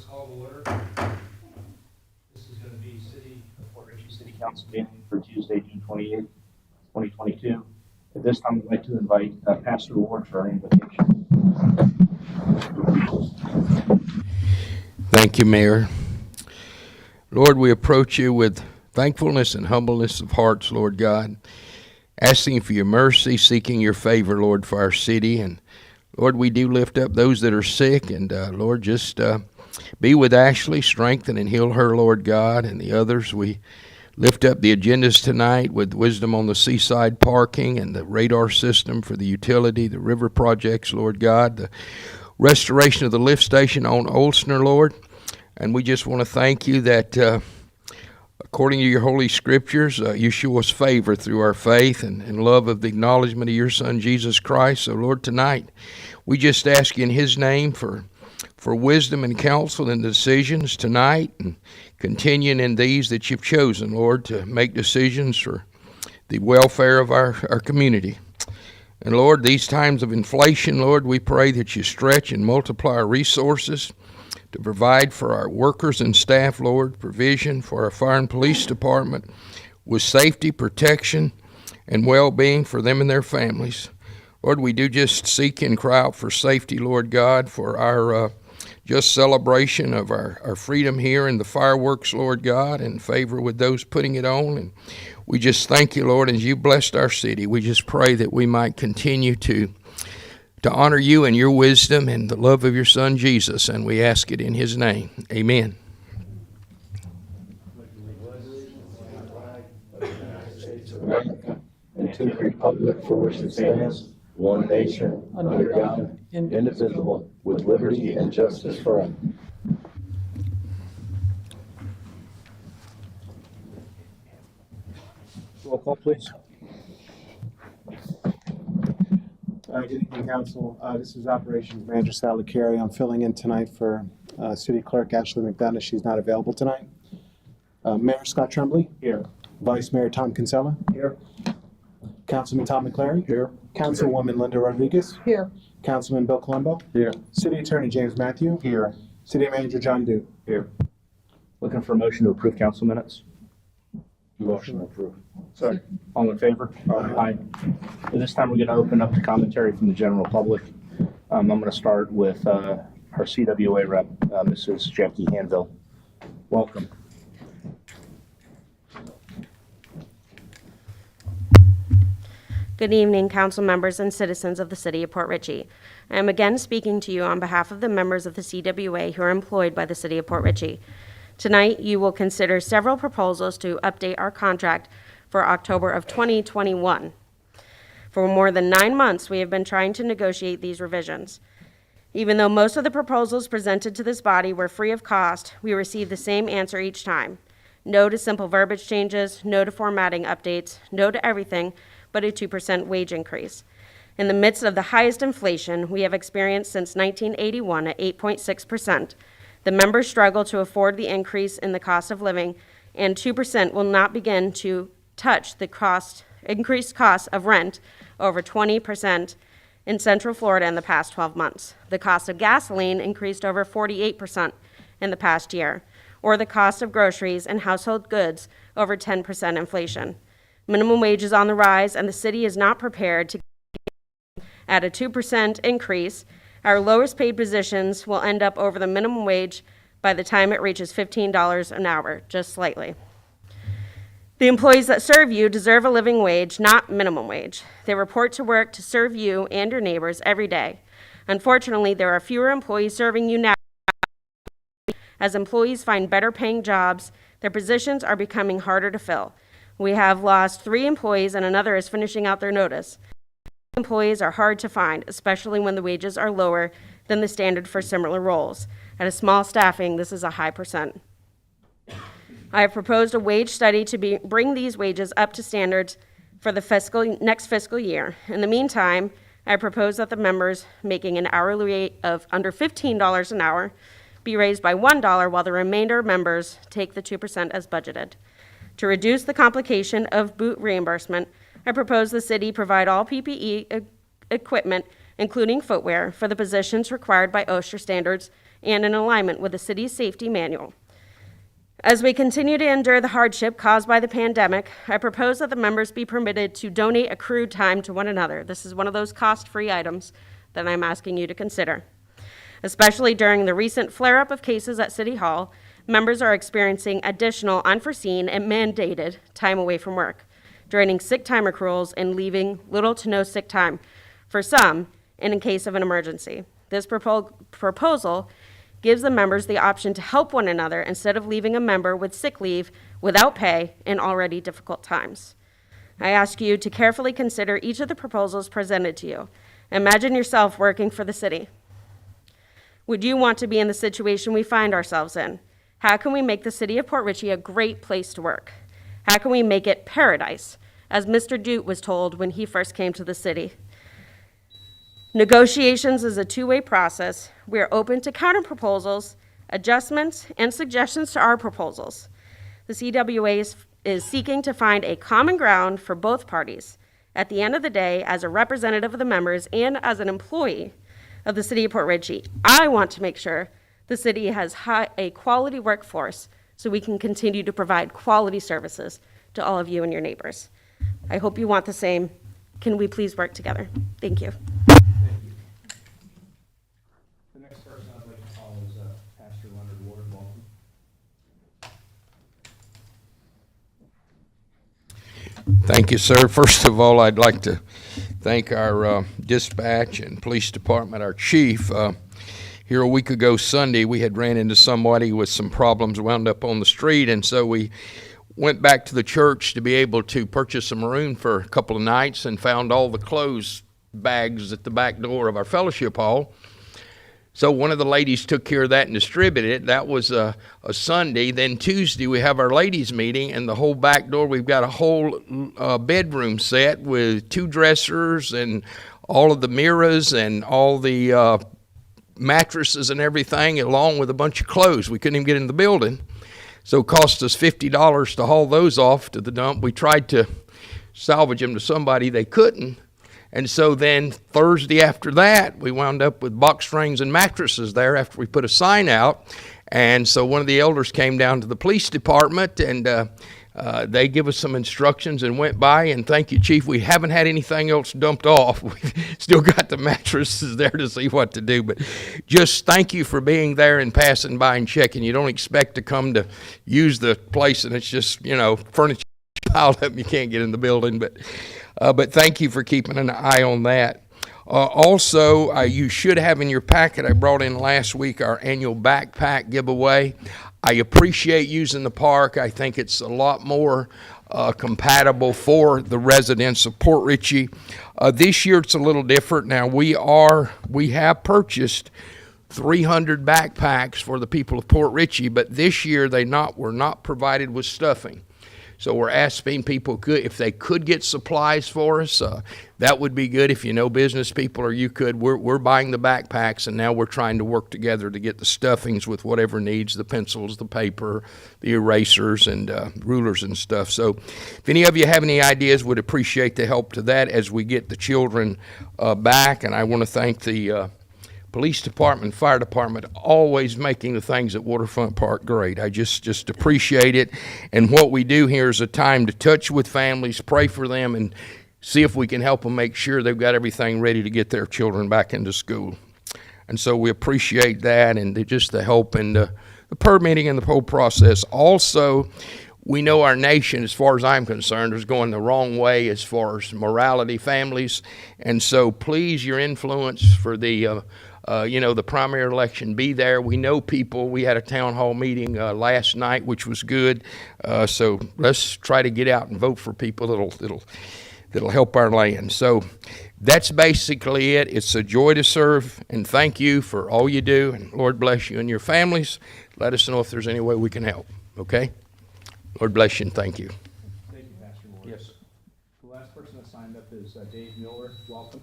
Let's call to order. This is going to be Port Richey City Council meeting for Tuesday, June 28th, 2022. At this time, I'd like to invite Pastor Ward for our invitation. Thank you, Mayor. Lord, we approach you with thankfulness and humbleness of hearts, Lord God, asking for your mercy, seeking your favor, Lord, for our city. And Lord, we do lift up those that are sick, and Lord, just be with Ashley, strengthen and heal her, Lord God, and the others. We lift up the agendas tonight with wisdom on the seaside parking and the radar system for the utility, the river projects, Lord God, the restoration of the lift station on Olsner, Lord. And we just want to thank you that according to your holy scriptures, you show us favor through our faith and love of the acknowledgement of your Son, Jesus Christ. So, Lord, tonight, we just ask you in his name for wisdom and counsel and decisions tonight, and continuing in these that you've chosen, Lord, to make decisions for the welfare of our community. And, Lord, these times of inflation, Lord, we pray that you stretch and multiply our resources to provide for our workers and staff, Lord, provision for our fire and police department with safety, protection, and well-being for them and their families. Lord, we do just seek and cry out for safety, Lord God, for our just celebration of our freedom here and the fireworks, Lord God, in favor with those putting it on. And we just thank you, Lord, as you blessed our city. We just pray that we might continue to honor you and your wisdom and the love of your Son, Jesus, and we ask it in his name. Amen. And to the republic for which it stands, one nation, under God, indivisible, with liberty and justice for all. Roll call, please. Good evening, Council. This is Operations Manager Sally Carey. I'm filling in tonight for City Clerk Ashley McDonough. She's not available tonight. Mayor Scott Tremblay. Here. Vice Mayor Tom Kinsella. Here. Councilman Tom McClary. Here. Councilwoman Linda Rodriguez. Here. Councilman Bill Colombo. Here. City Attorney James Matthew. Here. City Manager John Dew. Here. Looking for a motion to approve council minutes. Motion approved. Sorry. All in favor? Aye. At this time, we're going to open up to commentary from the general public. I'm going to start with our CWA rep, Mrs. Jackie Hanville. Welcome. Good evening, council members and citizens of the city of Port Richey. I am again speaking to you on behalf of the members of the CWA who are employed by the city of Port Richey. Tonight, you will consider several proposals to update our contract for October of 2021. For more than 9 months, we have been trying to negotiate these revisions. Even though most of the proposals presented to this body were free of cost, we received the same answer each time. No to simple verbiage changes, no to formatting updates, no to everything but a 2% wage increase. In the midst of the highest inflation we have experienced since 1981 at 8.6%, the members struggle to afford the increase in the cost of living, and 2% will not begin to touch the increased cost of rent over 20% in Central Florida in the past 12 months. The cost of gasoline increased over 48% in the past year, or the cost of groceries and household goods over 10% inflation. Minimum wage is on the rise, and the city is not prepared to at a 2% increase. Our lowest paid positions will end up over the minimum wage by the time it reaches $15 an hour, just slightly. The employees that serve you deserve a living wage, not minimum wage. They report to work to serve you and your neighbors every day. Unfortunately, there are fewer employees serving you now. As employees find better paying jobs, their positions are becoming harder to fill. We have lost 3 employees and another is finishing out their notice. Employees are hard to find, especially when the wages are lower than the standard for similar roles. At a small staffing, this is a high percent. I have proposed a wage study to bring these wages up to standards for the next fiscal year. In the meantime, I propose that the members making an hourly rate of under $15 an hour be raised by $1 while the remainder members take the 2% as budgeted. To reduce the complication of boot reimbursement, I propose the city provide all PPE equipment, including footwear, for the positions required by OSHA standards and in alignment with the city's safety manual. As we continue to endure the hardship caused by the pandemic, I propose that the members be permitted to donate accrued time to one another. This is one of those cost-free items that I'm asking you to consider. Especially during the recent flare-up of cases at City Hall, members are experiencing additional unforeseen and mandated time away from work, draining sick time accruals and leaving little to no sick time for some and in case of an emergency. This proposal gives the members the option to help one another instead of leaving a member with sick leave without pay in already difficult times. I ask you to carefully consider each of the proposals presented to you. Imagine yourself working for the city. Would you want to be in the situation we find ourselves in? How can we make the city of Port Richey a great place to work? How can we make it paradise, as Mr. Dute was told when he first came to the city? Negotiations is a two-way process. We are open to counter-proposals, adjustments, and suggestions to our proposals. The CWA is seeking to find a common ground for both parties. At the end of the day, as a representative of the members and as an employee of the city of Port Richey, I want to make sure the city has a quality workforce so we can continue to provide quality services to all of you and your neighbors. I hope you want the same. Can we please work together? Thank you. The next person I'd like to call is Pastor Leonard Ward. Welcome. Thank you, sir. First of all, I'd like to thank our dispatch and police department, our chief. Here a week ago Sunday, we had ran into somebody with some problems, wound up on the street, and so we went back to the church to be able to purchase a maroon for a couple of nights and found all the clothes bags at the back door of our fellowship hall. So one of the ladies took care of that and distributed it. That was a Sunday. Then Tuesday we have our ladies' meeting, and the whole back door, we've got a whole bedroom set with 2 dressers and all of the mirrors and all the mattresses and everything, along with a bunch of clothes. We couldn't even get in the building. So it cost us $50 to haul those off to the dump. We tried to salvage them to somebody. They couldn't. And so then Thursday after that, we wound up with box springs and mattresses there after we put a sign out. And so one of the elders came down to the police department, and they give us some instructions and went by. And thank you, Chief. We haven't had anything else dumped off. We've still got the mattresses there to see what to do. But just thank you for being there and passing by and checking. You don't expect to come to use the place, and it's just, furniture piled up and you can't get in the building. But thank you for keeping an eye on that. Also, you should have in your packet, I brought in last week our annual backpack giveaway. I appreciate using the park. I think it's a lot more compatible for the residents of Port Richey. This year it's a little different. Now we have purchased 300 backpacks for the people of Port Richey, but this year were not provided with stuffing. So we're asking people if they could get supplies for us. That would be good if you know business people or you could. We're buying the backpacks, and now we're trying to work together to get the stuffings with whatever needs, the pencils, the paper, the erasers, and rulers and stuff. So if any of you have any ideas, would appreciate the help to that as we get the children back. And I want to thank the police department, fire department, always making the things at Waterfront Park great. I just appreciate it. And what we do here is a time to touch with families, pray for them, and see if we can help them make sure they've got everything ready to get their children back into school. And so we appreciate that, and just the help and the permitting and the whole process. Also, we know our nation, as far as I'm concerned, is going the wrong way as far as morality, families. And so please, your influence for the the primary election, be there. We know people. We had a town hall meeting last night, which was good. So let's try to get out and vote for people that'll help our land. So that's basically it. It's a joy to serve, and thank you for all you do. And Lord bless you and your families. Let us know if there's any way we can help. Okay? Lord bless you and thank you. Thank you, Pastor Ward. Yes, sir. The last person that signed up is Dave Mueller. Welcome.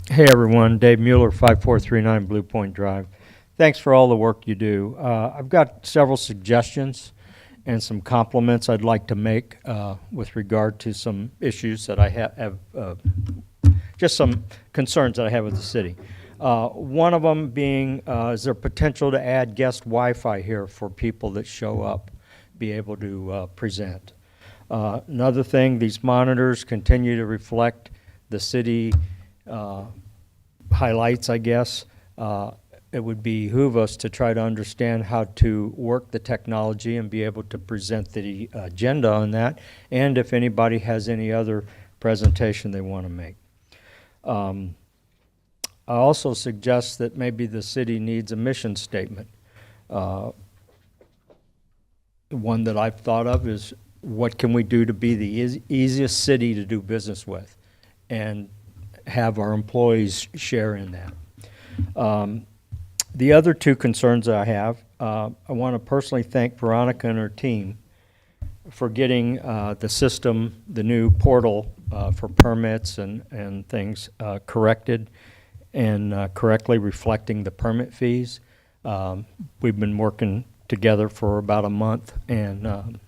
Hey everyone, Dave Mueller, 5439 Blue Point Drive. Thanks for all the work you do. I've got several suggestions and some compliments I'd like to make with regard to some issues that I have just some concerns that I have with the city. One of them being, is there potential to add guest Wi-Fi here for people that show up, be able to present? Another thing, these monitors continue to reflect the city highlights, I guess. It would behoove us to try to understand how to work the technology and be able to present the agenda on that, and if anybody has any other presentation they want to make. I also suggest that maybe the city needs a mission statement. One that I've thought of is, what can we do to be the easiest city to do business with, and have our employees share in that. The other two concerns I have, I want to personally thank Veronica and her team for getting the system, the new portal for permits and things corrected and correctly reflecting the permit fees. We've been working together for about a month, and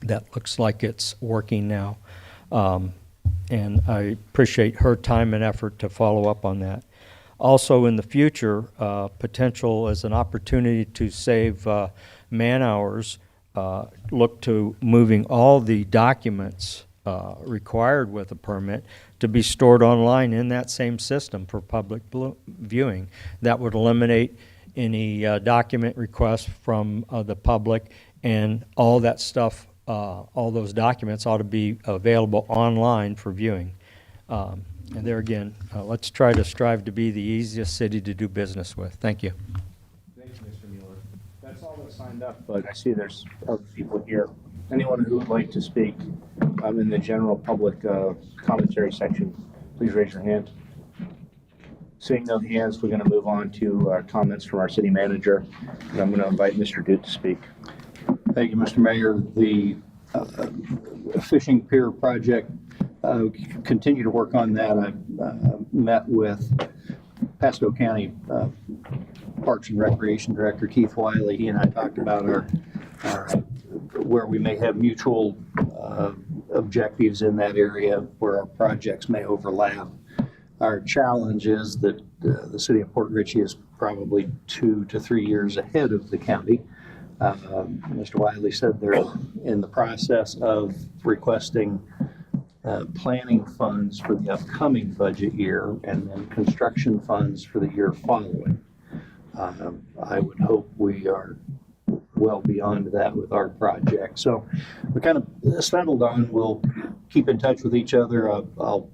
that looks like it's working now. And I appreciate her time and effort to follow up on that. Also, in the future, potential as an opportunity to save man-hours, look to moving all the documents required with a permit to be stored online in that same system for public viewing. That would eliminate any document requests from the public, and all that stuff, all those documents ought to be available online for viewing. And there again, let's try to strive to be the easiest city to do business with. Thank you. Thank you, Mr. Mueller. That's all that signed up, but I see there's other people here. Anyone who would like to speak in the general public commentary section, please raise your hand. Seeing no hands, we're going to move on to comments from our city manager, and I'm going to invite Mr. Duke to speak. Thank you, Mr. Mayor. The fishing pier project, continue to work on that. I've met with Pasco County Parks and Recreation Director Keith Wiley. He and I talked about our where we may have mutual objectives in that area where our projects may overlap. Our challenge is that the city of Port Richey is probably 2 to 3 years ahead of the county. Mr. Wiley said they're in the process of requesting planning funds for the upcoming budget year and then construction funds for the year following. I would hope we are well beyond that with our project. So we kind of settled on, we'll keep in touch with each other. I'll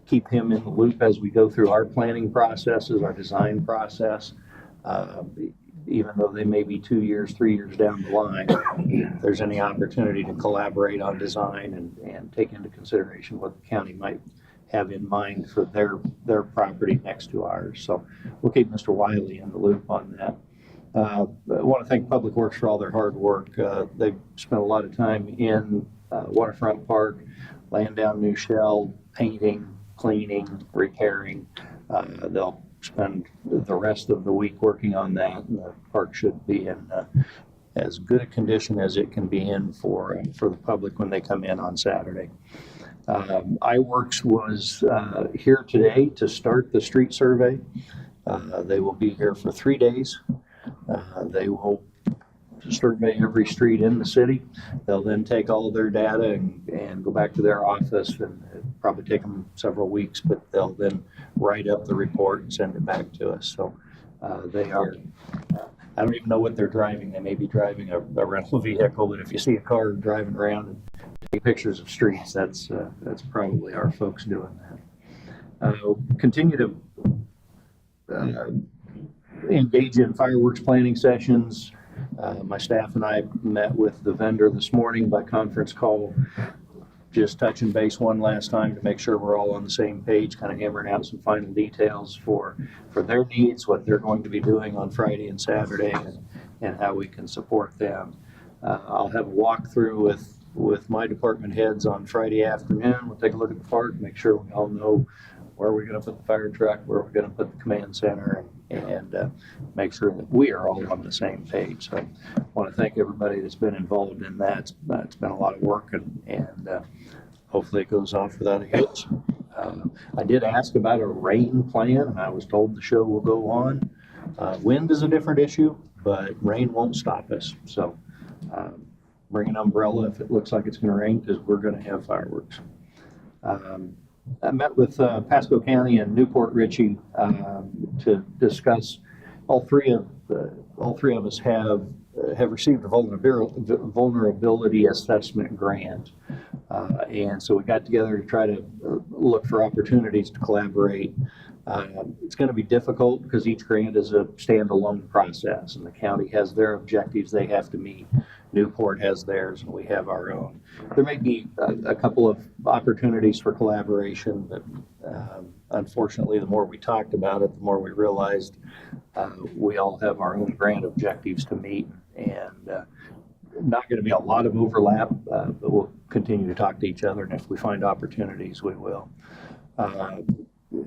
keep him in the loop as we go through our planning processes, our design process. Even though they may be 2 years, 3 years down the line, if there's any opportunity to collaborate on design and take into consideration what the county might have in mind for their property next to ours. So we'll keep Mr. Wiley in the loop on that. I want to thank Public Works for all their hard work. They've spent a lot of time in Waterfront Park, laying down new shell, painting, cleaning, repairing. They'll spend the rest of the week working on that, and the park should be in as good a condition as it can be in for the public when they come in on Saturday. iWorks was here today to start the street survey. They will be here for 3 days. They will survey every street in the city. They'll then take all of their data and go back to their office, and it'll probably take them several weeks, but they'll then write up the report and send it back to us. So they are, I don't even know what they're driving. They may be driving a rental vehicle, but if you see a car driving around and taking pictures of streets, that's probably our folks doing that. Continue to engage in fireworks planning sessions. My staff and I met with the vendor this morning by conference call, just touching base one last time to make sure we're all on the same page, kind of hammering out some final details for their needs, what they're going to be doing on Friday and Saturday, and how we can support them. I'll have a walkthrough with my department heads on Friday afternoon. We'll take a look at the park, make sure we all know where we're going to put the fire truck, where we're going to put the command center, and make sure that we are all on the same page. So I want to thank everybody that's been involved in that. It's been a lot of work, and hopefully it goes off without a hitch. I did ask about a rain plan, and I was told the show will go on. Wind is a different issue, but rain won't stop us. So bring an umbrella if it looks like it's going to rain, because we're going to have fireworks. I met with Pasco County and Newport Richey to discuss. All three of us have received a vulnerability assessment grant, and so we got together to try to look for opportunities to collaborate. It's going to be difficult because each grant is a standalone process, and the county has their objectives they have to meet. Newport has theirs, and we have our own. There may be a couple of opportunities for collaboration, but unfortunately, the more we talked about it, the more we realized we all have our own grant objectives to meet, and not going to be a lot of overlap, but we'll continue to talk to each other, and if we find opportunities, we will.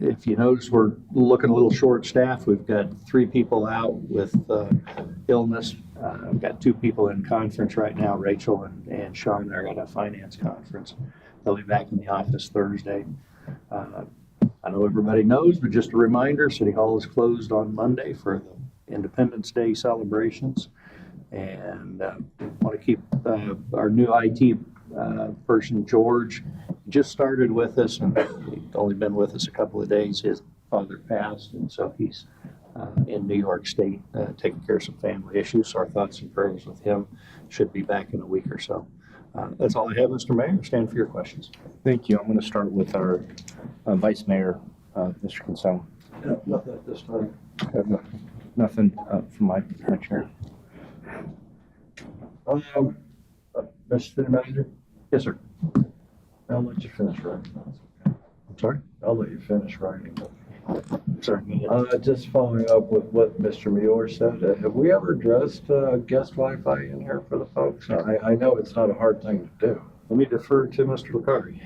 If you notice, we're looking a little short-staffed. We've got 3 people out with illness. I've got 2 people in conference right now, Rachel and Sean. They're at a finance conference. They'll be back in the office Thursday. I know everybody knows, but just a reminder, City Hall is closed on Monday for the Independence Day celebrations. And want to keep our new IT person, George, just started with us, and he's only been with us a couple of days. His father passed, and so he's in New York State taking care of some family issues. So our thoughts and prayers with him. Should be back in a week or so. That's all I have, Mr. Mayor. Stand for your questions. Thank you. I'm going to start with our Vice Mayor, Mr. Kinsella. Nothing at this time. Nothing from my chair. Mr. City Manager, Yes, sir. I'll let you finish writing. I'm sorry. I'll let you finish writing. Sorry. Just following up with what Mr. Mueller said, have we ever addressed guest Wi-Fi in here for the folks? I know it's not a hard thing to do. Let me defer to Mr. Licari.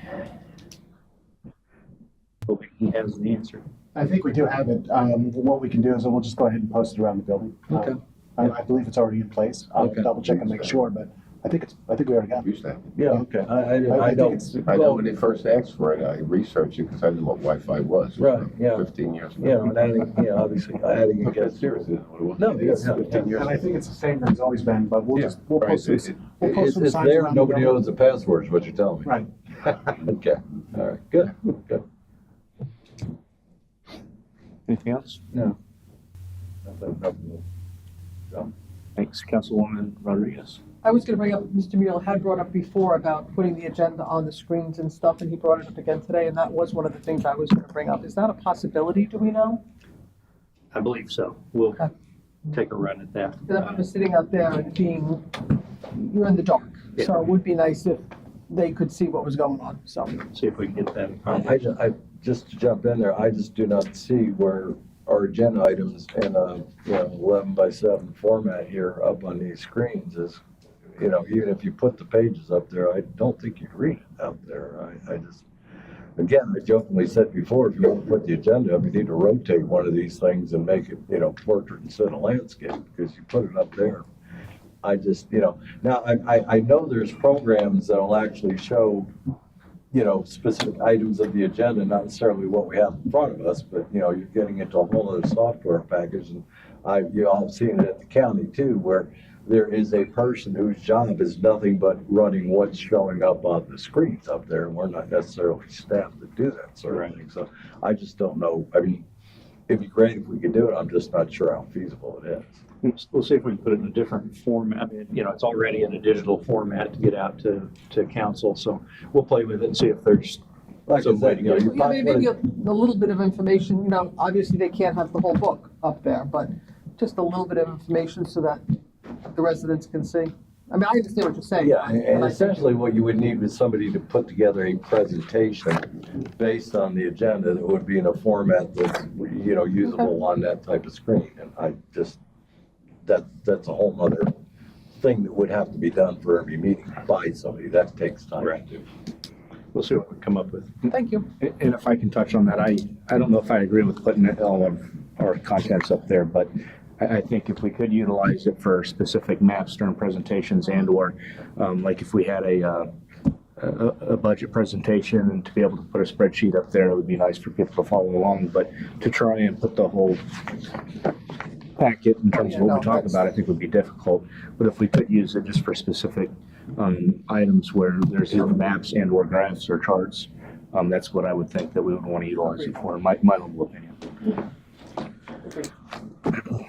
Hoping he has the answer. I think we do have it. What we can do is we'll just go ahead and post it around the building. Okay. I believe it's already in place. I'll Okay. double check and make sure, but I think we already got it. Used to have. Yeah, okay. I think don't. it's- I know when they first asked for it, I researched it because I knew what Wi-Fi was. Right, yeah. 15 years ago. Yeah, and obviously, I had to Okay, get. seriously, that's what it was. No, It's yeah, 15 years And I ago. think it's the same that it's always been, but we'll Yeah, just, we'll right. post some, we'll post It's some signs there, around the nobody building. knows the password, is what you're telling me. Right. Okay, all right, good, good. Anything else? No. Thanks, Councilwoman Rodriguez. I was going to bring up, Mr. Mueller had brought up before about putting the agenda on the screens and stuff, and he brought it up again today, and that was one of the things I was going to bring up. Is that a possibility, do we know? I believe so. We'll Okay. take a run at that. Because I remember sitting out there and being, you're in the dark, so it would be nice if they could see what was going on, so. See if we can get that. I just to jump in there, I just do not see where our agenda items in a, 11:7 format here up on these screens is, even if you put the pages up there, I don't think you can read it out there. I just, again, I jokingly said before, if you want to put the agenda up, you need to rotate one of these things and make it, portrait instead of landscape, because you put it up there. I just, now I know there's programs that'll actually show, specific items of the agenda, not necessarily what we have in front of us, but, you're getting into a whole other software package. And you all have seen it at the county too, where there is a person whose job is nothing but running what's showing up on the screens up there. And we're not necessarily staffed to do that sort of thing. So I just don't know. I mean, it'd be great if we could do it. I'm just not sure how feasible it is. We'll see if we can put it in a different format. I mean, it's already in a digital format to get out to council. So we'll play with it and see if there's Like I some way said, to get it. you Yeah, maybe probably, a little bit of information, obviously they can't have the whole book up there, but just a little bit of information so that the residents can see. I mean, I understand what you're saying. yeah, and but I- essentially what you would need is somebody to put together a presentation based on the agenda that would be in a format that's, usable on that type of screen. And I just, that's a whole nother thing that would have to be done for every meeting by somebody. That takes time to Right. do. We'll see what we come up with. Thank you. And if I can touch on that, I don't know if I agree with putting all of our contents up there, but I think if we could utilize it for specific maps during presentations and/or like if we had a a budget presentation and to be able to put a spreadsheet up there, it would be nice for people to follow along, but to try and put the whole packet in terms of what we talk about, I think would be difficult. But if we could use it just for specific items where there's either maps and or graphs or charts, that's what I would think that we would want to utilize it for, in my humble opinion.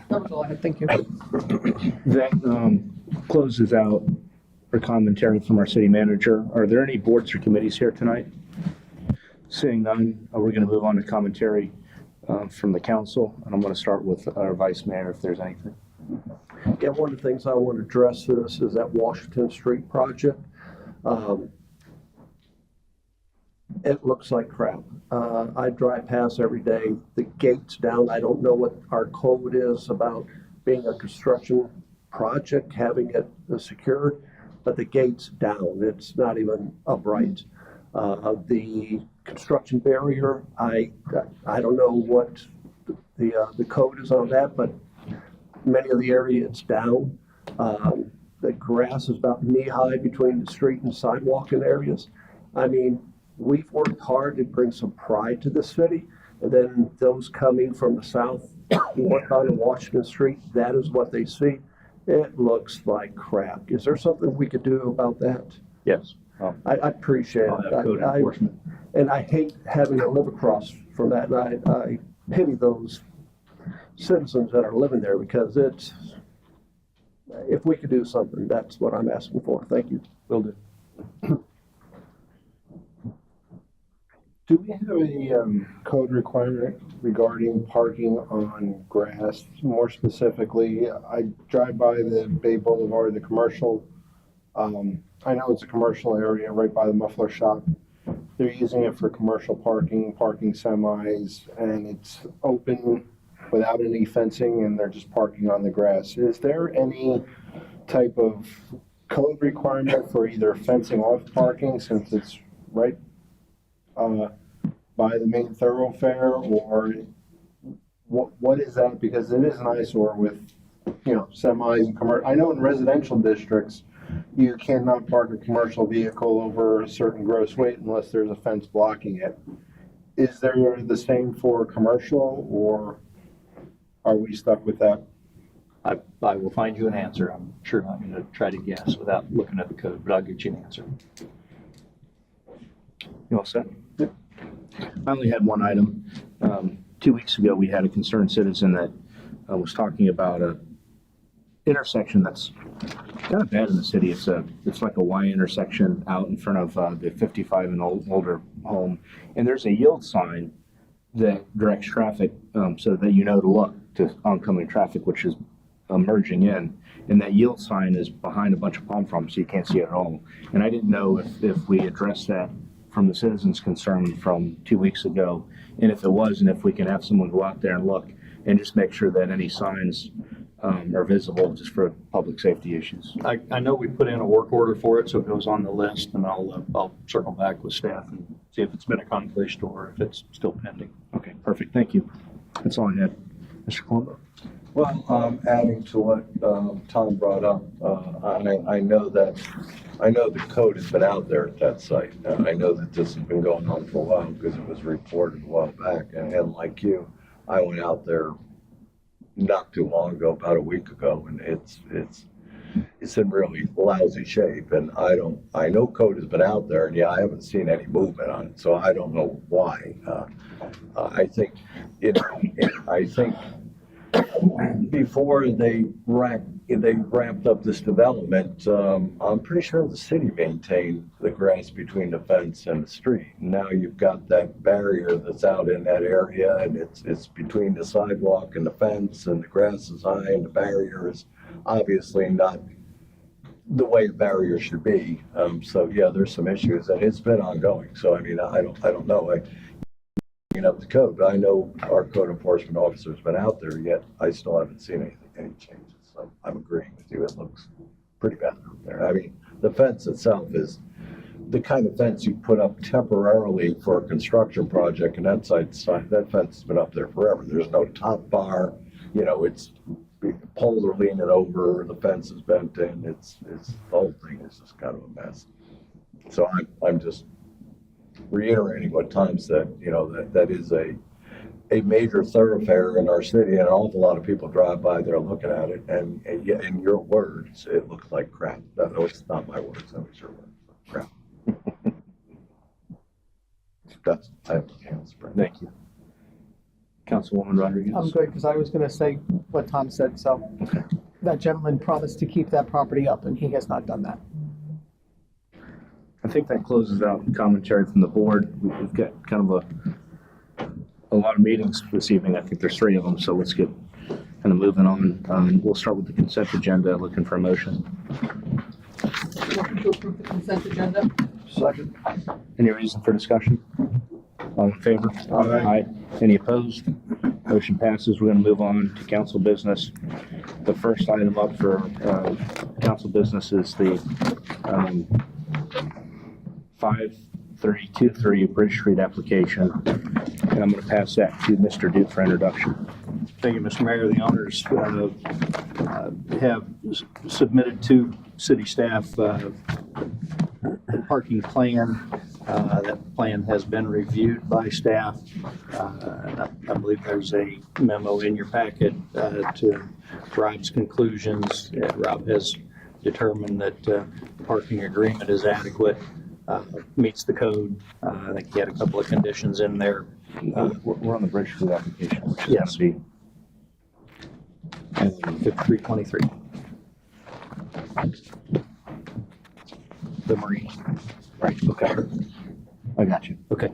That was all I had, thank you. That closes out our commentary from our city manager. Are there any boards or committees here tonight? Seeing none, we're going to move on to commentary from the council, and I'm going to start with our vice mayor if there's anything. Yeah, one of the things I want to address this is that Washington Street project. It looks like crap. I drive past every day. The gate's down. I don't know what our code is about being a construction project, having it secured, but the gate's down. It's not even upright. The construction barrier, I don't know what the code is on that, but many of the area it's down. The grass is about knee-high between the street and sidewalk in areas. I mean, we've worked hard to bring some pride to the city, and then those coming from the south, north on Washington Street, that is what they see. It looks like crap. Is there something we could do about that? Yes. I appreciate I'll have code enforcement. And I hate having to live across from that, and I pity those citizens that are living there, because it's, if we could do something, that's what I'm asking for. Thank you. Will do. Do we have a code requirement regarding parking on grass? More specifically, I drive by the Bay Boulevard, the commercial. I know it's a commercial area right by the muffler shop. They're using it for commercial parking semis, and it's open without any fencing, and they're just parking on the grass. Is there any type of code requirement for either fencing off parking, since it's right by the main thoroughfare, or what is that? Because it is an eyesore with, semis and commercial. I know in residential districts, you cannot park a commercial vehicle over a certain gross weight unless there's a fence blocking it. Is there the same for commercial, or are we stuck with that? I will find you an answer. I'm sure not going to try to guess without looking at the code, but I'll get you an answer. You all set? Yep. I only had one item. 2 weeks ago, we had a concerned citizen that was talking about a intersection that's kind of bad in the city. It's like a Y intersection out in front of the 55 and older home, and there's a yield sign that directs traffic so that you know to look to oncoming traffic, which is merging in, and that yield sign is behind a bunch of palm fronds, so you can't see it at all. And I didn't know if we addressed that from the citizens' concern from 2 weeks ago, and if it was, and if we can have someone go out there and look and just make sure that any signs are visible, just for public safety issues. I know we put in a work order for it, so it goes on the list, and I'll circle back with staff and see if it's been accomplished or if it's still pending. Okay, perfect. Thank you. That's all I had. Mr. Colombo? Well, adding to what Tom brought up, I know the code has been out there at that site. I know that this has been going on for a while because it was reported a while back. And like you, I went out there not too long ago, about a week ago, and it's in really lousy shape. And I know code has been out there, and yeah, I haven't seen any movement on it, so I don't know why. I think before they ramped up this development, I'm pretty sure the city maintained the grass between the fence and the street. Now you've got that barrier that's out in that area, and it's between the sidewalk and the fence, and the grass is high, and the barrier is obviously not the way a barrier should be. So yeah, there's some issues, and it's been ongoing. So I mean, I don't know. Up the code, but I know our code enforcement officer's been out there, yet I still haven't seen any changes. So I'm agreeing with you. It looks pretty bad out there. I mean, the fence itself is the kind of fence you put up temporarily for a construction project, and that fence has been up there forever. There's no top bar, it's poles are leaning over, the fence is bent in. The whole thing is just kind of a mess. So I'm just reiterating what Tom said, that is a major thoroughfare in our city, and an awful lot of people drive by there looking at it, and yet, in your words, it looks like crap. That was not my words, that was your words, crap. I have nothing else, Brent. Thank you. Councilwoman Rodriguez? I'm good, because I was gonna say what Tom said, so. That gentleman promised to keep that property up, and he has not done that. I think that closes out commentary from the board. We've got kind of a lot of meetings this evening. I think there's 3 of them, so let's get kind of moving on. We'll start with the consent agenda, looking for a motion. Motion to approve the consent agenda? Second. Any reason for discussion? All in favor? Aye. Any opposed? Motion passes. We're going to move on to council business. The first item up for council business is the 5323 Bridge Street application. And I'm going to pass that to Mr. Duke for introduction. Thank you, Mr. Mayor. The owners have submitted to city staff a parking plan. That plan has been reviewed by staff. I believe there's a memo in your packet to Rob's conclusions. Rob has determined that the parking agreement is adequate, meets the code. I think he had a couple of conditions in there. We're on the Bridge Street application, which is Yes. going to be 5323. The Marine. right. Okay. I got you. Okay.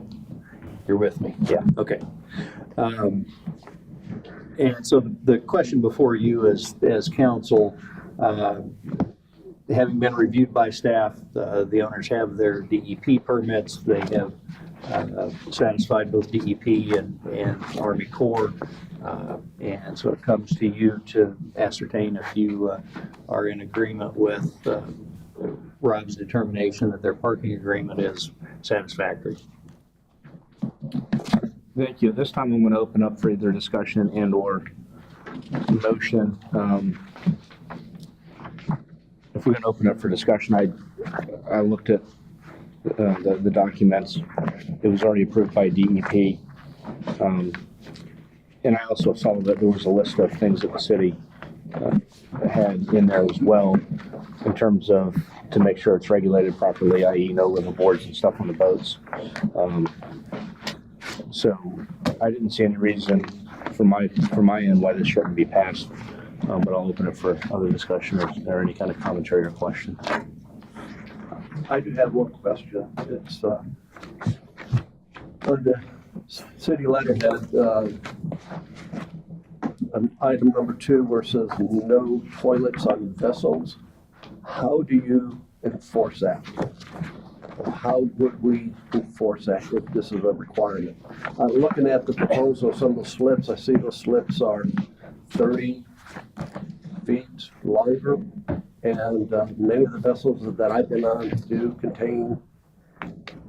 You're with me? Yeah. Okay. And so the question before you as council, having been reviewed by staff, the owners have their DEP permits. They have satisfied both DEP and Army Corps. And so it comes to you to ascertain if you are in agreement with Rob's determination that their parking agreement is satisfactory. Thank you. This time I'm going to open up for either discussion and or motion. If we're going to open up for discussion, I looked at the documents. It was already approved by DEP. And I also saw that there was a list of things that the city had in there as well in terms of to make sure it's regulated properly, i.e. no liveaboards and stuff on the boats. So I didn't see any reason from my end why this shouldn't be passed, but I'll open it for other discussion or any kind of commentary or question. I do have one question. It's on the city letterhead, item number 2 where it says no toilets on vessels. How do you enforce that? How would we enforce that if this is a requirement? Looking at the proposal, some of the slips, I see those slips are 30 feet longer, and many of the vessels that I've been on do contain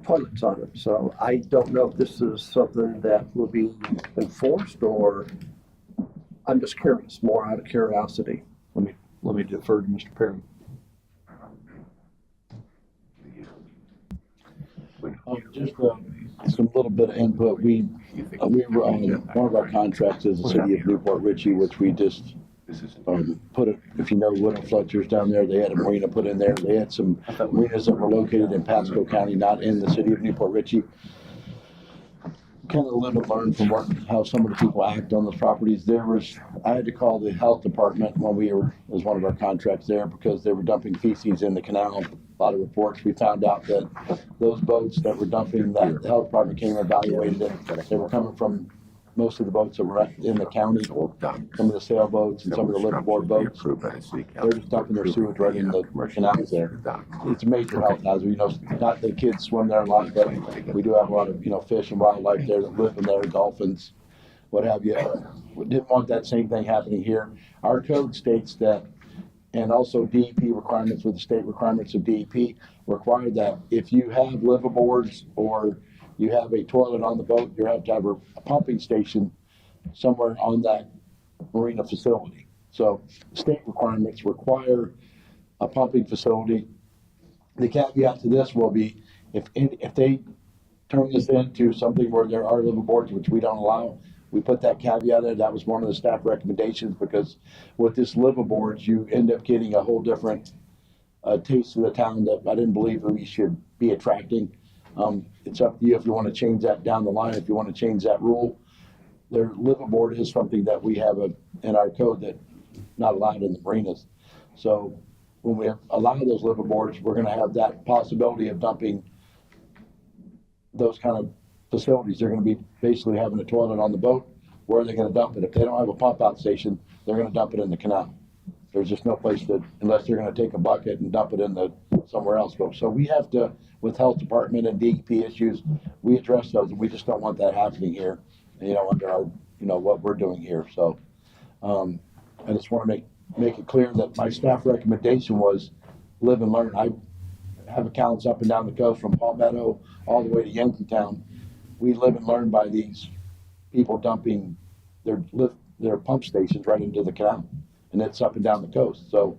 toilets on them. So I don't know if this is something that will be enforced, or I'm just curious, more out of curiosity. Let me defer to Mr. Perry. Just some little bit of input. We were on one of our contracts is the city of Newport Richey, which we just put it. If you know Wood and Fletcher's down there, they had a marina put in there. They had some marinas that were located in Pasco County, not in the city of Newport Richey. Kind of live and learn from how some of the people act on those properties. I had to call the health department when as one of our contracts there, because they were dumping feces in the canal. A lot of reports, we found out that those boats that were dumping, that the health department came and evaluated it. They were coming from most of the boats that were in the county, some of the sailboats and some of the liveaboard boats. They're just dumping their sewage right in the canals there. It's a major health hazard. Not that kids swim there a lot, but we do have a lot of, fish and wildlife there that live in there, dolphins, what have you. We didn't want that same thing happening here. Our code states that, and also DEP requirements with the state requirements of DEP require that if you have liveaboards or you have a toilet on the boat, you have to have a pumping station somewhere on that marina facility. So state requirements require a pumping facility the caveat to this will be, if they turn this into something where there are liveaboards, which we don't allow, we put that caveat in. That was one of the staff recommendations, because with this liveaboards, you end up getting a whole different taste of the town that I didn't believe we should be attracting. It's up to you if you want to change that down the line, if you want to change that rule. Their liveaboard is something that we have in our code that not allowed in the marinas. So when we allow those liveaboards, we're going to have that possibility of dumping those kind of facilities. They're going to be basically having a toilet on the boat. Where are they going to dump it? If they don't have a pump out station, they're going to dump it in the canal. There's just no place to, unless they're going to take a bucket and dump it in somewhere else. So we have to, with health department and DEP issues, we address those, and we just don't want that happening here, under our, what we're doing here. So I just want to make it clear that my staff recommendation was live and learn. I have accounts up and down the coast from Palmetto all the way to Yankeetown. We live and learn by these people dumping their pump stations right into the canal, and it's up and down the coast. So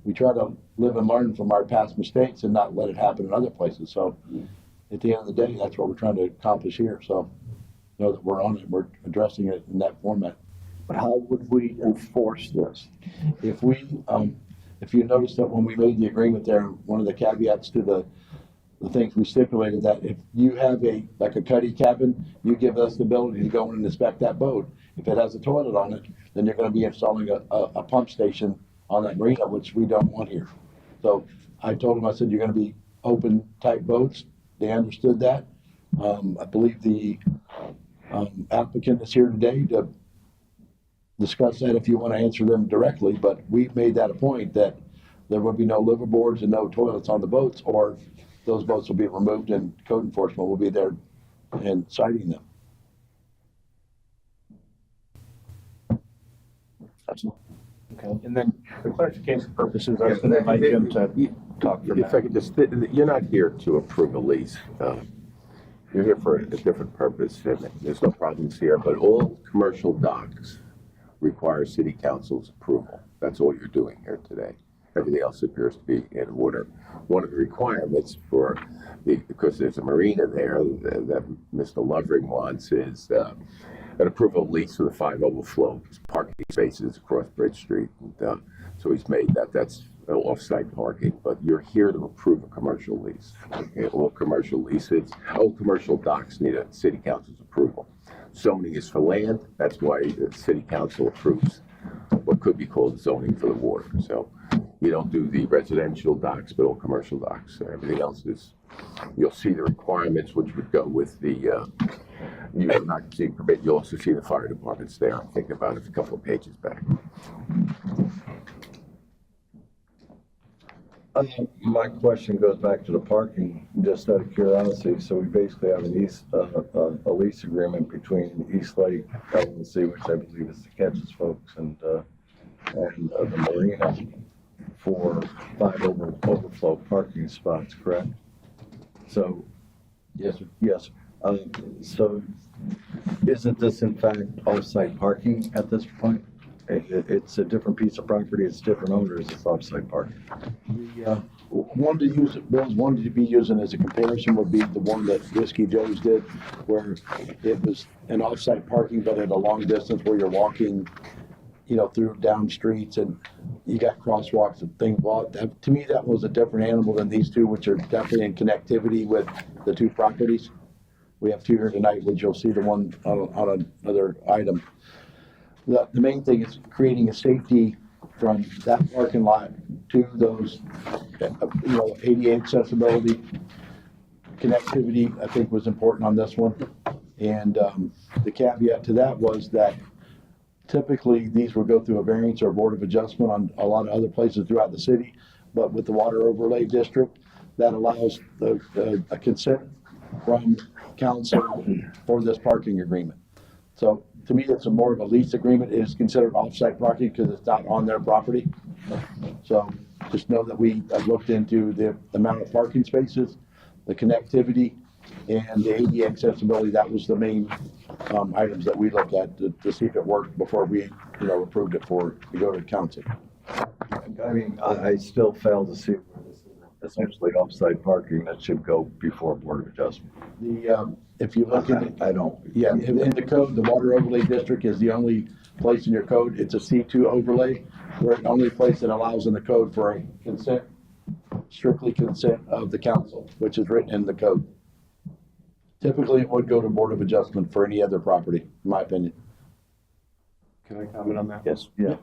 we try to live and learn from our past mistakes and not let it happen in other places. So at the end of the day, that's what we're trying to accomplish here. So know that we're on it, we're addressing it in that format. But how would we enforce this? If you notice that when we made the agreement there, one of the caveats to the things we stipulated, that if you have a cuddy cabin, you give us the ability to go in and inspect that boat. If it has a toilet on it, then you're going to be installing a pump station on that marina, which we don't want here. So I told them, I said, you're going to be open type boats. They understood that. I believe the applicant is here today to discuss that if you want to answer them directly, but we made that a point that there will be no liveaboards and no toilets on the boats, or those boats will be removed and code enforcement will be there and citing them. That's all. Okay, and then for clarification purposes, I was going to invite Jim to talk for a If I minute. could just, you're not here to approve a lease. You're here for a different purpose, and there's no problems here, but all commercial docks require city council's approval. That's all you're doing here today. Everything else appears to be in order. One of the requirements because there's a marina there that Mr. Lovering wants, is an approval lease for the 5 overflow parking spaces across Bridge Street. And, so he's made that's off-site parking, but you're here to approve a commercial lease. Okay, all commercial leases, all commercial docks need a city council's approval. Zoning is for land. That's why the city council approves what could be called zoning for the water. So you don't do the residential docks, but all commercial docks. Everything else is, you'll see the requirements, which would go with the you will not see permit. You'll also see the fire departments there. I'm thinking about it a couple of pages back. My question goes back to the parking, just out of curiosity. So we basically have a lease agreement between East Lake LLC, which I believe is the Catches folks, and the marina for 5 overflow parking spots, correct? So, Yes, sir. yes. So isn't this in fact off-site parking at this point? It's a different piece of property, it's different owners, it's off-site parking. One to use, Bill's one to be using as a comparison would be the one that Whiskey Joe's did, where it was an off-site parking, but at a long distance where you're walking, through down streets and you got crosswalks and things. Well, to me, that was a different animal than these two, which are definitely in connectivity with the two properties. We have 2 here tonight, which you'll see the one on another item. The main thing is creating a safety from that parking lot to those, ADA accessibility, connectivity, I think was important on this one. And the caveat to that was that typically these would go through a variance or a board of adjustment on a lot of other places throughout the city, but with the water overlay district, that allows a consent from council for this parking agreement. So to me, it's more of a lease agreement. It is considered off-site parking because it's not on their property. So just know that I've looked into the amount of parking spaces, the connectivity, and the ADA accessibility. That was the main items that we looked at to see if it worked before we, approved it to go to council. I mean, I still fail to see where this is essentially off-site parking that should go before Board of Adjustment. If you look in, I don't. yeah, in the code, the water overlay district is the only place in your code. It's a C2 overlay. We're the only place that allows in the code for a consent, strictly consent of the council, which is written in the code. Typically, it would go to Board of Adjustment for any other property, in my opinion. Can I comment on that? Yes, yeah.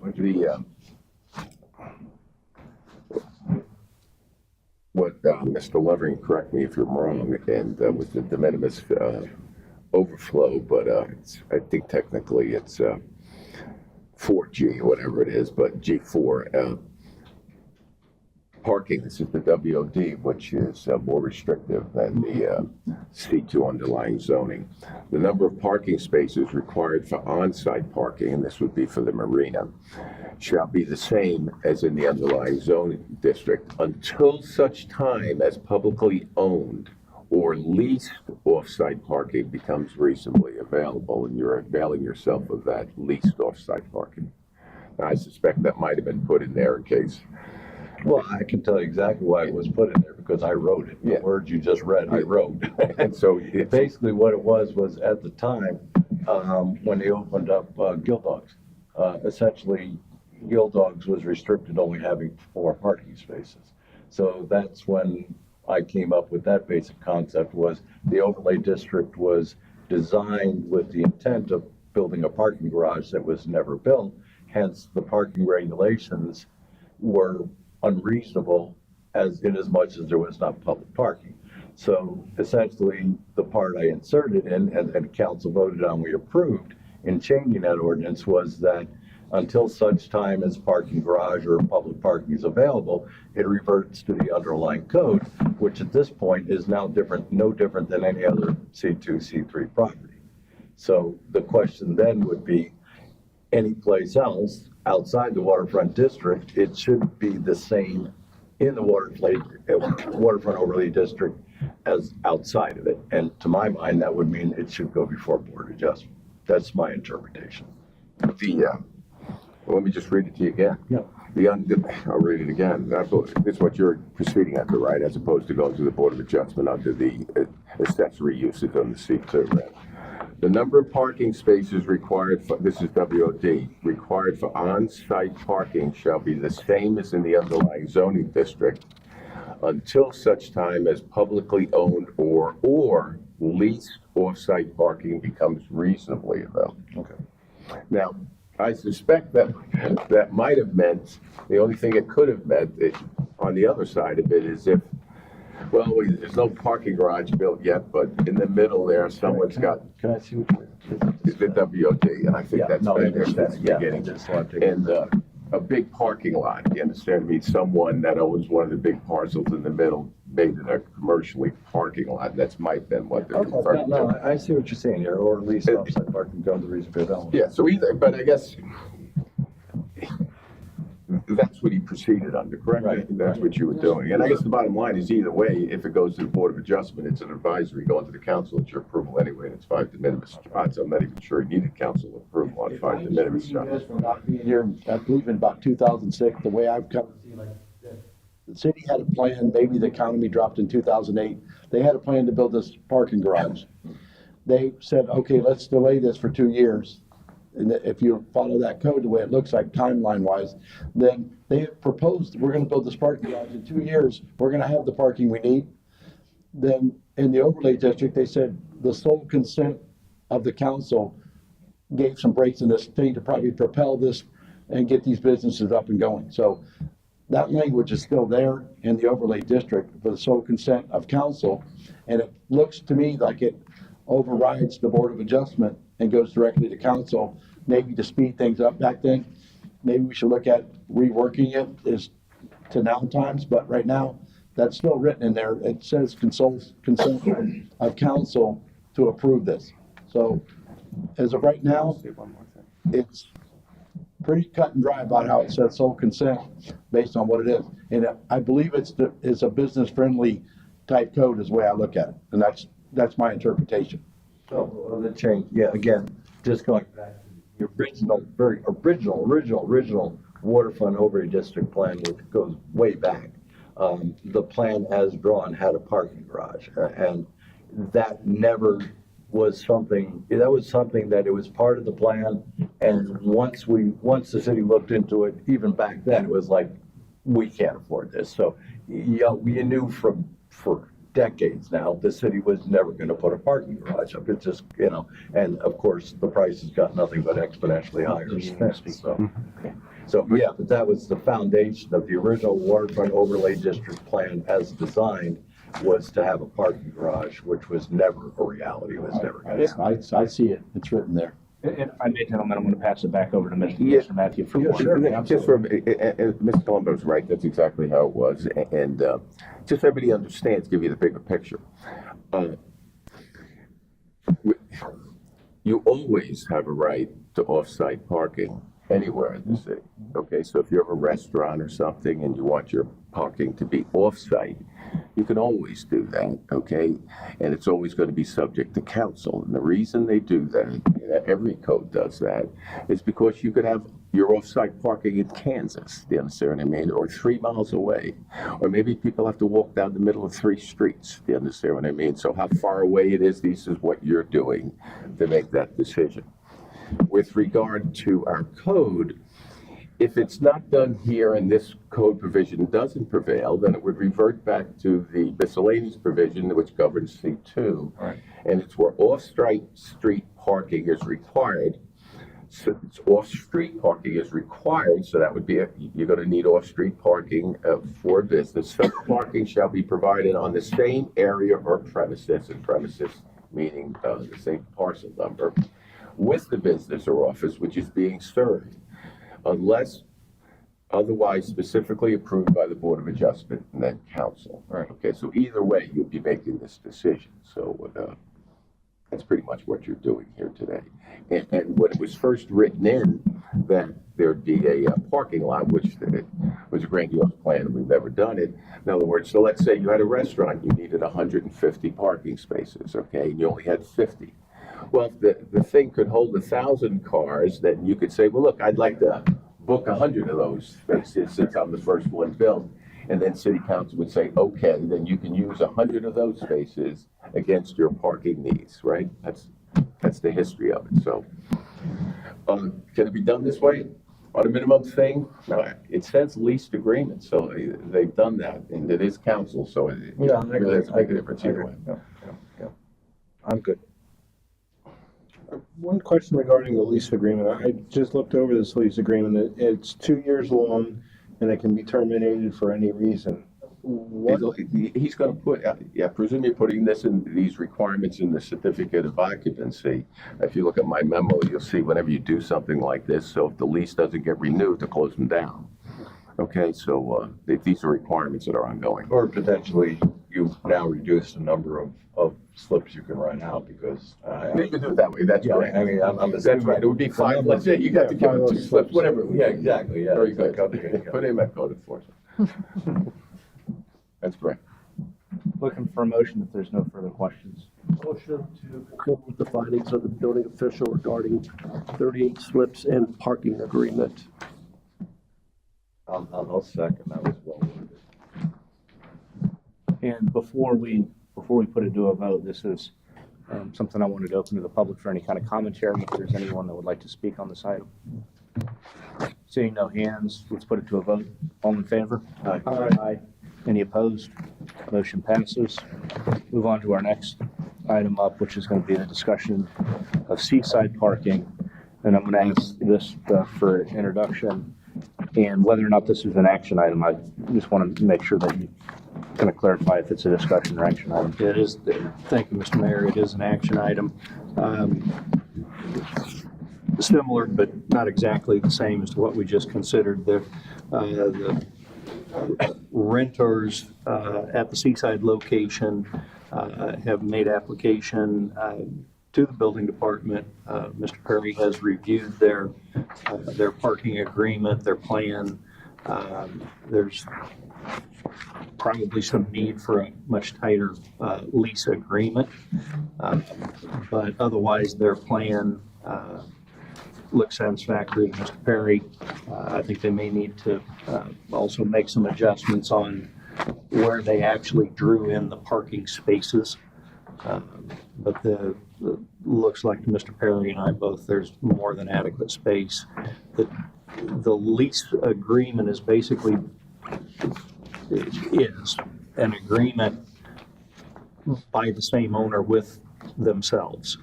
What, Mr. Levering, correct me if I'm wrong, and with the de minimis overflow, but I think technically it's 4G, whatever it is, but G4 parking. This is the WOD, which is more restrictive than the C2 underlying zoning. The number of parking spaces required for on-site parking, and this would be for the marina, shall be the same as in the underlying zoning district until such time as publicly owned or leased off-site parking becomes reasonably available, and you're availing yourself of that leased off-site parking. Now, I suspect that might have been put in there in case. Well, I can tell you exactly why it was put in there, because I wrote it. The words you just read, I wrote. And so basically what it was at the time, when they opened up Guild Dogs, essentially Guild Dogs was restricted only having 4 parking spaces. So that's when I came up with that basic concept. Was the overlay district was designed with the intent of building a parking garage that was never built. Hence, the parking regulations were unreasonable in as much as there was not public parking. So essentially, the part I inserted in and council voted on, we approved in changing that ordinance, was that until such time as parking garage or public parking is available, it reverts to the underlying code, which at this point is now no different than any other C2, C3 property. So the question then would be, any place else outside the waterfront district, it should be the same in the waterfront overlay district as outside of it. And to my mind, that would mean it should go before Board of Adjustment. That's my interpretation. Let me just read it to you again. Yeah. I'll read it again. This is what you're proceeding under, right? As opposed to going to the Board of Adjustment under the accessory uses on the C2, right? The number of parking spaces required for, this is WOD, required for on-site parking shall be the same as in the underlying zoning district until such time as publicly owned or leased off-site parking becomes reasonably available. Okay. Now, I suspect that might have meant, the only thing it could have meant on the other side of it is if, well, there's no parking garage built yet, but in the middle there, someone's got. Can I see what It's the WOD, and I think that's been there since the beginning. And a big parking lot, you understand me? Someone that owns one of the big parcels in the middle made it a commercially parking lot. That's might have been what they're referring to. No, I see what you're saying here, or at least offsite parking becomes the reason for development. Yeah, so either, but I guess that's what he proceeded under, correct? Right. That's what you were doing. And I guess the bottom line is either way, if it goes to the Board of Adjustment, it's an advisory going to the council. It's your approval anyway, and it's 5 de minimis spots. I'm not even sure you needed council approval on 5 de minimis spots. Here, I believe in about 2006, the way I've come to see like this, the city had a plan, maybe the economy dropped in 2008. They had a plan to build this parking garage. They said, okay, let's delay this for 2 years. And if you follow that code the way it looks like timeline wise, then they proposed, we're gonna build this parking garage in 2 years, we're gonna have the parking we need. Then in the overlay district, they said the sole consent of the council gave some brakes in this thing to probably propel this and get these businesses up and going. So that language is still there in the overlay district for the sole consent of council. And it looks to me like it overrides the Board of Adjustment and goes directly to council, maybe to speed things up back then. Maybe we should look at reworking it as to now times, but right now, that's still written in there. It says consent of council to approve this. So as of right now, it's pretty cut and dry about how it says sole consent based on what it is. And I believe it's a business-friendly type code is the way I look at it. And that's my interpretation. So, well, the change, yeah, again, just going back to the original, very original waterfront overlay district plan, which goes way back. the plan as drawn had a parking garage. And that never was something, that was something that it was part of the plan. And once the city looked into it, even back then, it was like, we can't afford this. So, we knew for decades now, the city was never gonna put a parking garage up. It's just, and of course, the price has got nothing but exponentially higher since, so. So, yeah, but that was the foundation of the original waterfront overlay district plan as designed, was to have a parking garage, which was never a reality. It was never gonna happen. I see it. It's written there. And I may, gentlemen, I'm going to pass it back over to Mr. Yes. Mr. Matthew for Yeah, more. sure. Just for, Mr. Colombo's right, that's exactly how it was, and just so everybody understands, give you the bigger picture. You always have a right to off-site parking anywhere in the city, okay? So if you have a restaurant or something and you want your parking to be off-site, you can always do that, okay? And it's always going to be subject to council. And the reason they do that, every code does that, is because you could have your off-site parking in Kansas, do you understand what I mean? Or 3 miles away. Or maybe people have to walk down the middle of 3 streets, do you understand what I mean? So how far away it is, this is what you're doing to make that decision. With regard to our code, if it's not done here and this code provision doesn't prevail, then it would revert back to the miscellaneous provision which governs C2. Right. And it's where off-street parking is required. So it's off-street parking is required, so that would be, you're gonna need off-street parking for business. Such parking shall be provided on the same area or premises, and premises meaning the same parcel number, with the business or office which is being served, unless otherwise specifically approved by the Board of Adjustment and then council. Right. Okay, so either way, you'll be making this decision. So that's pretty much what you're doing here today. And when it was first written in that there'd be a parking lot, which was a grandiose plan, and we've never done it. In other words, so let's say you had a restaurant, you needed 150 parking spaces, okay, and you only had 50. Well, if the thing could hold 1,000 cars, then you could say, well, look, I'd like to book 100 of those spaces since I'm the first one built. And then city council would say, okay, then you can use 100 of those spaces against your parking needs, right? That's the history of it. So can it be done this way on a minimum thing? No, it says leased agreement, so they've done that, and it is council, so it really doesn't make a difference either way. Yeah. I'm good. One question regarding the lease agreement. I just looked over this lease agreement. It's 2 years long and it can be terminated for any reason. What? He's going to put, yeah, presume you're putting this in, these requirements in the certificate of occupancy. If you look at my memo, you'll see whenever you do something like this, so if the lease doesn't get renewed, to close them down. Okay, so these are requirements that are ongoing. Or potentially, you now reduce the number of slips you can rent out because. You can do it that way, that's Yeah, right. I mean, I'm That's right, it would be 5, let's say you got to give them 2 slips, whatever. it would Yeah, be. exactly, yeah. Very good. Okay. Put in that code enforcement. That's correct. Looking for a motion if there's no further questions. Motion to conform with the findings of the building official regarding 38 slips and parking agreement. I'll second that as well. And before we put it to a vote, this is something I wanted to open to the public for any kind of commentary. If there's anyone that would like to speak on this item. Seeing no hands, let's put it to a vote. All in favor? Aye. Aye. Any opposed? Motion passes. Move on to our next item up, which is going to be the discussion of seaside parking. And I'm going to ask this for introduction. And whether or not this is an action item, I just want to make sure that you kind of clarify if it's a discussion or action item. It is, thank you, Mr. Mayor, it is an action item. Similar, but not exactly the same as to what we just considered. The renters at the Seaside location have made application to the building department. Mr. Perry has reviewed their parking agreement, their plan. There's probably some need for a much tighter lease agreement, but otherwise their plan looks satisfactory to Mr. Perry. I think they may need to also make some adjustments on where they actually drew in the parking spaces. But looks like to Mr. Perry and I both, there's more than adequate space. The lease agreement is basically, is an agreement by the same owner with themselves,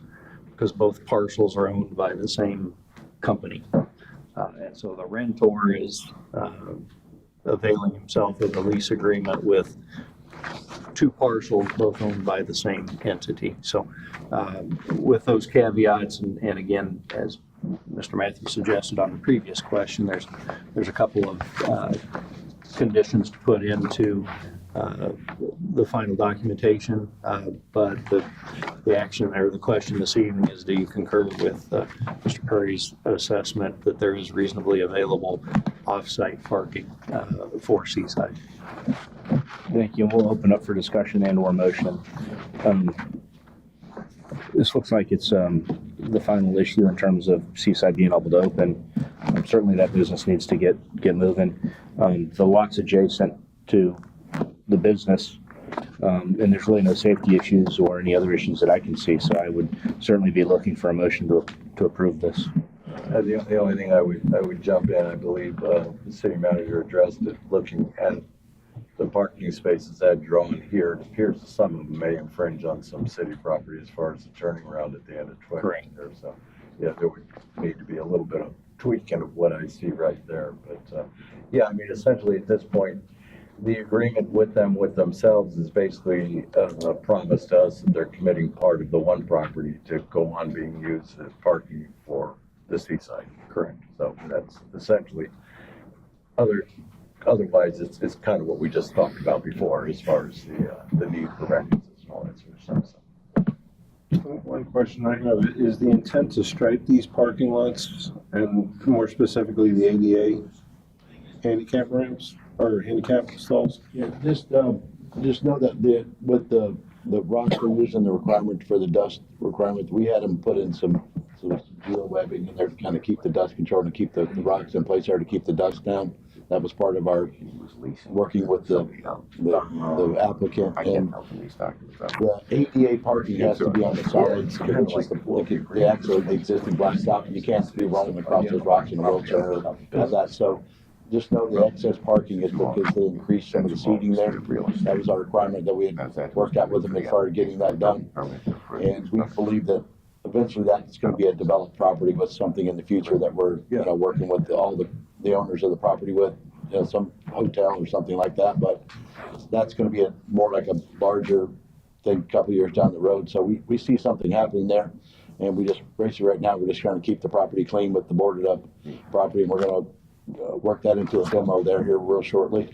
because both parcels are owned by the same company. And so the rentor is availing himself of the lease agreement with two parcels, both owned by the same entity. So with those caveats, and again, as Mr. Matthews suggested on the previous question, there's a couple of conditions to put into the final documentation, but the action or the question this evening is, do you concur with Mr. Perry's assessment that there is reasonably available off-site parking for Seaside? Thank you. And we'll open up for discussion and or motion. This looks like it's the final issue in terms of Seaside being able to open. Certainly that business needs to get moving. The lot's adjacent to the business, and there's really no safety issues or any other issues that I can see. So I would certainly be looking for a motion to approve this. The only thing I would jump in, I believe the city manager addressed it, looking at the parking spaces that drawn here. It appears some of them may infringe on some city property as far as the turning around at the end of Twitter. Correct. There. So, yeah, there would need to be a little bit of tweaking of what I see right there. But yeah, I mean, essentially at this point, the agreement with themselves is basically a promise to us that they're committing part of the one property to go on being used as parking for the Seaside. Correct. So that's essentially otherwise it's kind of what we just talked about before as far as the need for records and all that sort of stuff. So. One question I have, is the intent to stripe these parking lots and more specifically the ADA handicap ramps or handicap stalls? Yeah, just know that with the rocks we're using, the requirement for the dust requirement, we had them put in some geo webbing in there to kind of keep the dust control and keep the rocks in place there to keep the dust down. That was part of our working with the applicant, and the ADA parking has to be on the solids, which is the existing blacktop. You can't be rolling across those rocks in a wheelchair or have that. So just know the excess parking is because they increased some of the seating there. That was our requirement that we had worked out with them as far as getting that done. And we believe that eventually that's going to be a developed property with something in the future that we're working with all the owners of the property with, some hotel or something like that. But that's going to be more like a larger thing a couple years down the road. So we see something happening there. And we just basically right now we're just trying to keep the property clean with the boarded up property, and we're going to work that into a demo there here real shortly,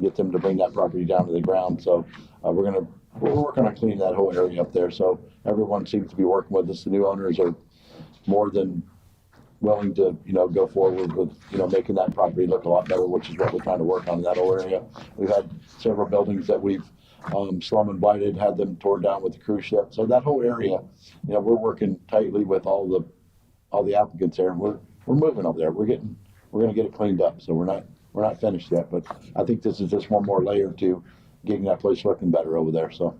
get them to bring that property down to the ground. So we're working on cleaning that whole area up there. So everyone seems to be working with us. The new owners are more than willing to, go forward with, making that property look a lot better, which is what we're trying to work on in that whole area. We've had several buildings that we've slum and blighted, had them torn down with the cruise ship. So that whole area, we're working tightly with all the applicants there, and we're moving over there. We're going to get it cleaned up. So we're not finished yet, but I think this is just one more layer to getting that place looking better over there. So.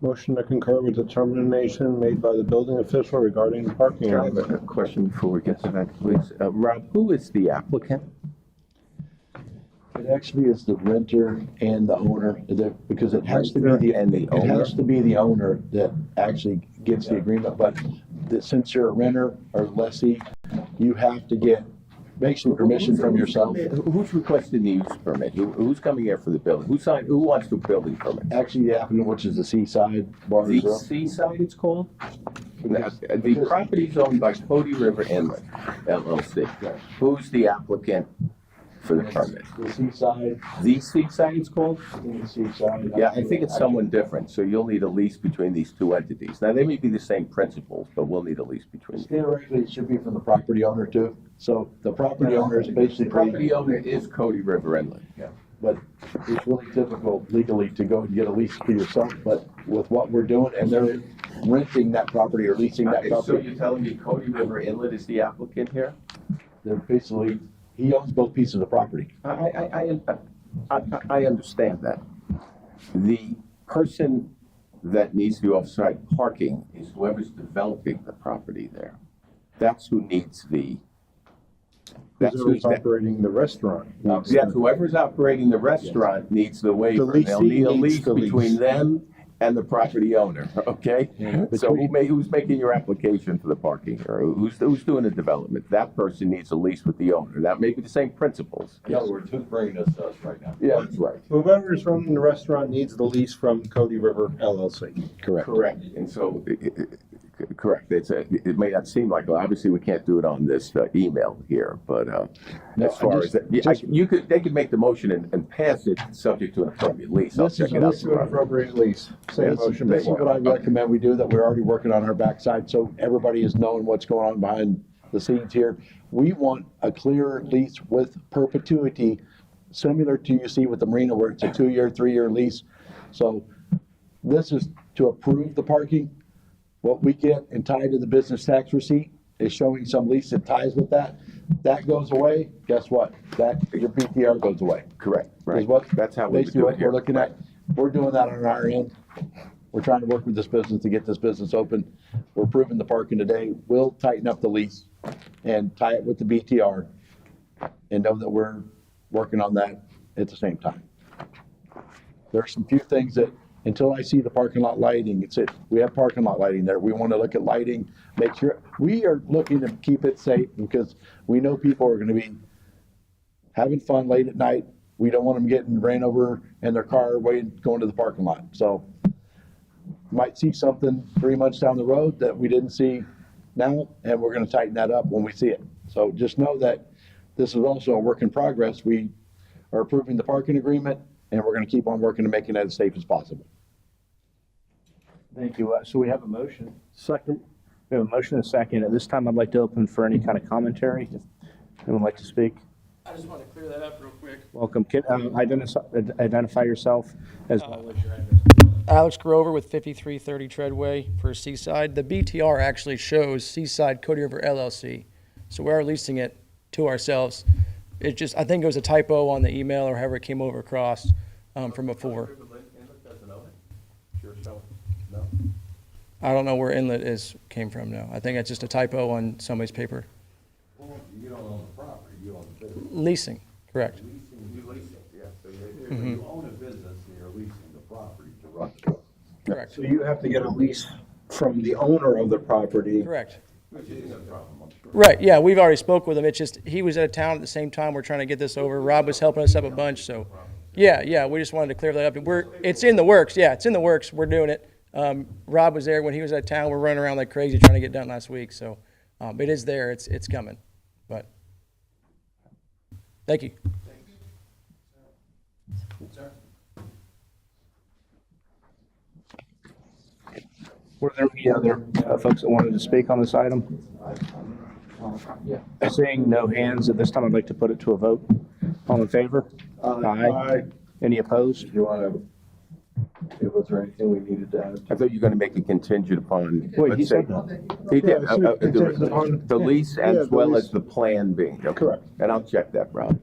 Motion to concur with the determination made by the building official regarding the parking I area. have a question before we get to that, please. Rob, who is the applicant? It actually is the renter and the owner, because it has to be the owner that actually gets the agreement. But since you're a renter or lessee, you have to get basically permission from yourself. Who's requesting the use permit? Who's coming here for the building? Who wants the building permit? Actually, the applicant, which is the Seaside Bar and The Grill. Seaside, it's called? The property is owned by Cody River Inlet LLC. Who's the applicant for the permit? The Seaside. The Seaside, it's called? The Seaside. Yeah, I think it's someone different, so you'll need a lease between these two entities. Now, they may be the same principals, but we'll need a lease between them. Theoretically, it should be from the property owner too. So the property owner is basically. The property owner is Cody River Inlet. Yeah, but it's really difficult legally to go and get a lease for yourself, but with what we're doing, and they're renting that property or leasing that Okay, so property. you're telling me Cody River Inlet is the applicant here? They're basically, he owns both pieces of property. I understand that. The person that needs the off-site parking is whoever's developing the property there. That's who needs the, that's who's Whoever's operating the restaurant. yeah, whoever's operating the restaurant needs the waiver. The They'll lessee need a needs lease the lease. between them and the property owner, okay? So who's making your application for the parking, or who's doing the development? That person needs a lease with the owner. That may be the same principles. In other words, who's bringing this to us right now? Yeah, that's right. Whoever is running the restaurant needs the lease from Cody River LLC. Correct. Correct, and so, correct, it may not seem like, well, obviously, we can't do it on this email here, but as far as, they could make the motion and pass it, subject to an appropriate lease. I'll This is check it out this is an tomorrow. appropriate lease. Same This motion this is before. what I recommend we do, that we're already working on our backside, so everybody is knowing what's going on behind the scenes here. We want a clear lease with perpetuity, similar to you see with the marina where it's a 2-year, 3-year lease. So this is to approve the parking. What we get and tied to the business tax receipt is showing some lease that ties with that. That goes away, guess what? That, your BTR goes away. Correct, Is right. what, That's how we would basically do it what here. we're looking at. We're doing that on our end. We're trying to work with this business to get this business open. We're approving the parking today. We'll tighten up the lease and tie it with the BTR and know that we're working on that at the same time. There's some few things that, until I see the parking lot lighting, we have parking lot lighting there. We want to look at lighting, make sure, we are looking to keep it safe because we know people are going to be having fun late at night. We don't want them getting ran over in their car going to the parking lot. So might see something 3 months down the road that we didn't see now, and we're going to tighten that up when we see it. So just know that this is also a work in progress. We are approving the parking agreement, and we're going to keep on working to making that as safe as possible. Thank you. So we have a motion. Second. We have a motion and a second. At this time, I'd like to open for any kind of commentary. If anyone would like to speak? I just want to clear that up real quick. Welcome. Can identify yourself as well as your address. Alex Grover with 5330 Treadway for Seaside. The BTR actually shows Seaside Cody River LLC. So we are leasing it to ourselves. It just, I think it was a typo on the email or however it came over across from before. I don't know where Inlet came from, no. I think it's just a typo on somebody's paper. Well, you don't own the property, you own the business. Leasing, correct. You lease it, yeah. So you own a business and you're leasing the property to run it. Correct. So you have to get a lease from the owner of the property. Correct. Which isn't a problem, I'm sure. Right, yeah, we've already spoke with him. It's just, he was out of town at the same time. We're trying to get this over. Rob was helping us up a bunch, so. Yeah, we just wanted to clear that up. It's in the works, yeah, it's in the works. We're doing it. Rob was there when he was out of town. We're running around like crazy trying to get it done last week, so. It is there, it's coming, but. Thank you. Were there any other folks that wanted to speak on this item? Seeing no hands at this time, I'd like to put it to a vote. All in favor? Aye. Any opposed? You want to, was there anything we needed to add? I thought you were gonna make a contingent upon, Wait, he let's say, said he did, Yeah, so contingent upon- the lease as Yeah, the well lease. as the plan being. okay. Correct. And I'll check that, Rob.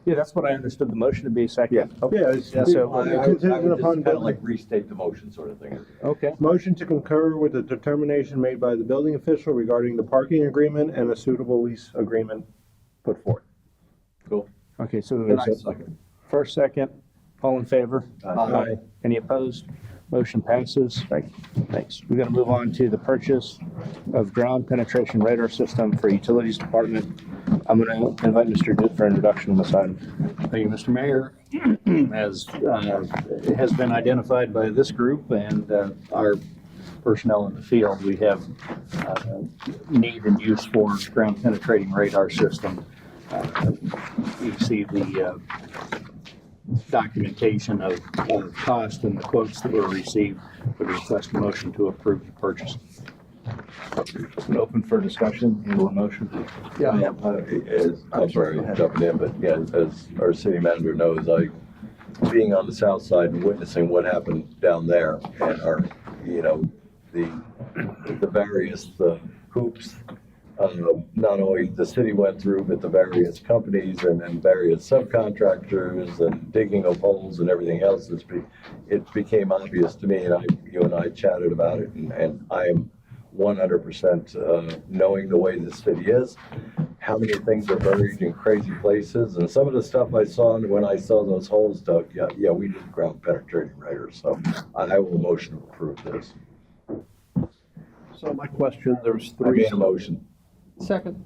Yeah, that's what I understood the motion to be, second. Yeah. Okay. Yeah, it's So- I would contingent just upon. kind of like restate the motion sort of thing. Okay. Motion to concur with the determination made by the building official regarding the parking agreement and a suitable lease agreement put forth. Cool. Okay, so And I there's a second. first, second, all in favor? Aye. Any opposed? Motion passes. Thanks. We're gonna move on to the purchase of ground penetration radar system for Utilities Department. I'm gonna invite Mr. Duke for introduction on this item. Thank you, Mr. Mayor. As has been identified by this group and our personnel in the field, we have need and use for ground penetrating radar system. You see the documentation of cost and the quotes that were received. Would request a motion to approve the purchase. Open for discussion and a motion. Yeah, I'm sorry, jumping in, but yeah, as our city manager knows, being on the south side and witnessing what happened down there and the various hoops, not only the city went through, but the various companies and then various subcontractors and digging of holes and everything else, it became obvious to me, and you and I chatted about it, and I am 100% knowing the way this city is, how many things are buried in crazy places, and some of the stuff I saw when I saw those holes dug, yeah, we need ground penetrating radar, so I will motion to approve this. So my question, there's I three. made a motion. Second.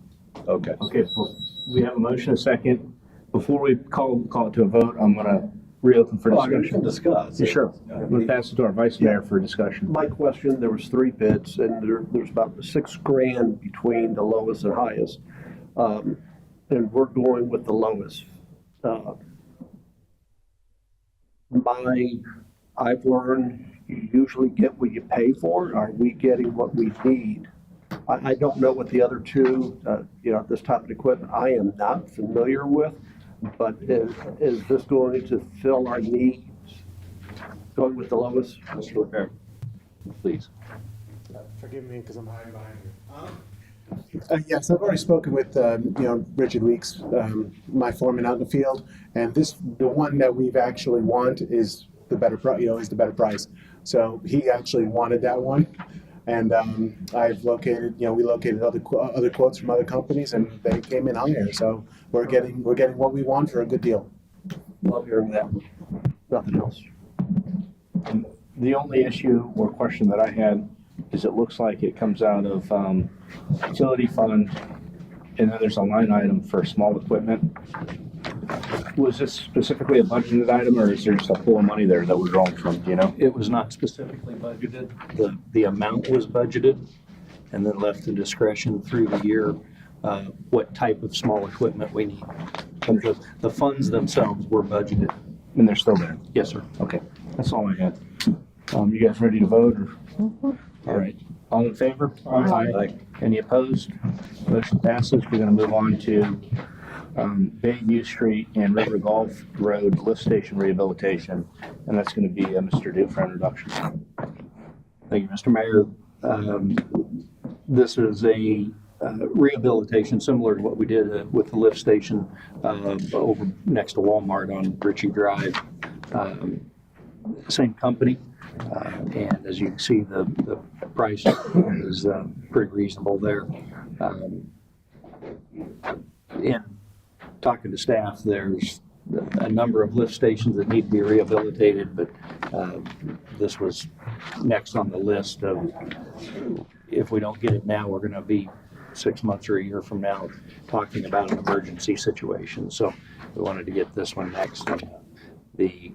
Okay. Okay, well, we have a motion, a second. Before we call it to a vote, I'm gonna reopen for Well, we can discussion. discuss. Yeah, sure. I'm gonna pass it to our vice mayor for discussion. My question, there was three bids and there's about $6,000 between the lowest and highest. And we're going with the lowest. I've learned you usually get what you pay for. Are we getting what we need? I don't know what the other two, this type of equipment I am not familiar with, but is this going to fill our needs? Going with the lowest? Mr. LePere, please. Forgive me because I'm hiding behind you. Yes, I've already spoken with, Richard Weeks, my foreman out in the field, and the one that we've actually want is the better price. So he actually wanted that one, and we located other quotes from other companies, and they came in higher. So we're getting what we want for a good deal. Love hearing that. Nothing else. And the only issue or question that I had is it looks like it comes out of utility fund, and then there's a line item for small equipment. Was this specifically a budgeted item, or is there just a pool of money there that we're drawing from, do you know? It was not specifically budgeted. The amount was budgeted and then left to discretion through the year, what type of small equipment we need. The funds themselves were budgeted. And they're still there? Yes, sir. Okay, that's all I had. You guys ready to vote, or? All right, all in favor? Aye. Any opposed? Motion passes. We're gonna move on to Bayview Street and River Golf Road lift station rehabilitation, and that's gonna be Mr. Duke for introduction. Thank you, Mr. Mayor. This is a rehabilitation similar to what we did with the lift station over next to Walmart on Ritchie Drive. Same company, and as you can see, the price is pretty reasonable there. In talking to staff, there's a number of lift stations that need to be rehabilitated, but this was next on the list of, if we don't get it now, we're gonna be 6 months or a year from now talking about an emergency situation. So we wanted to get this one next. The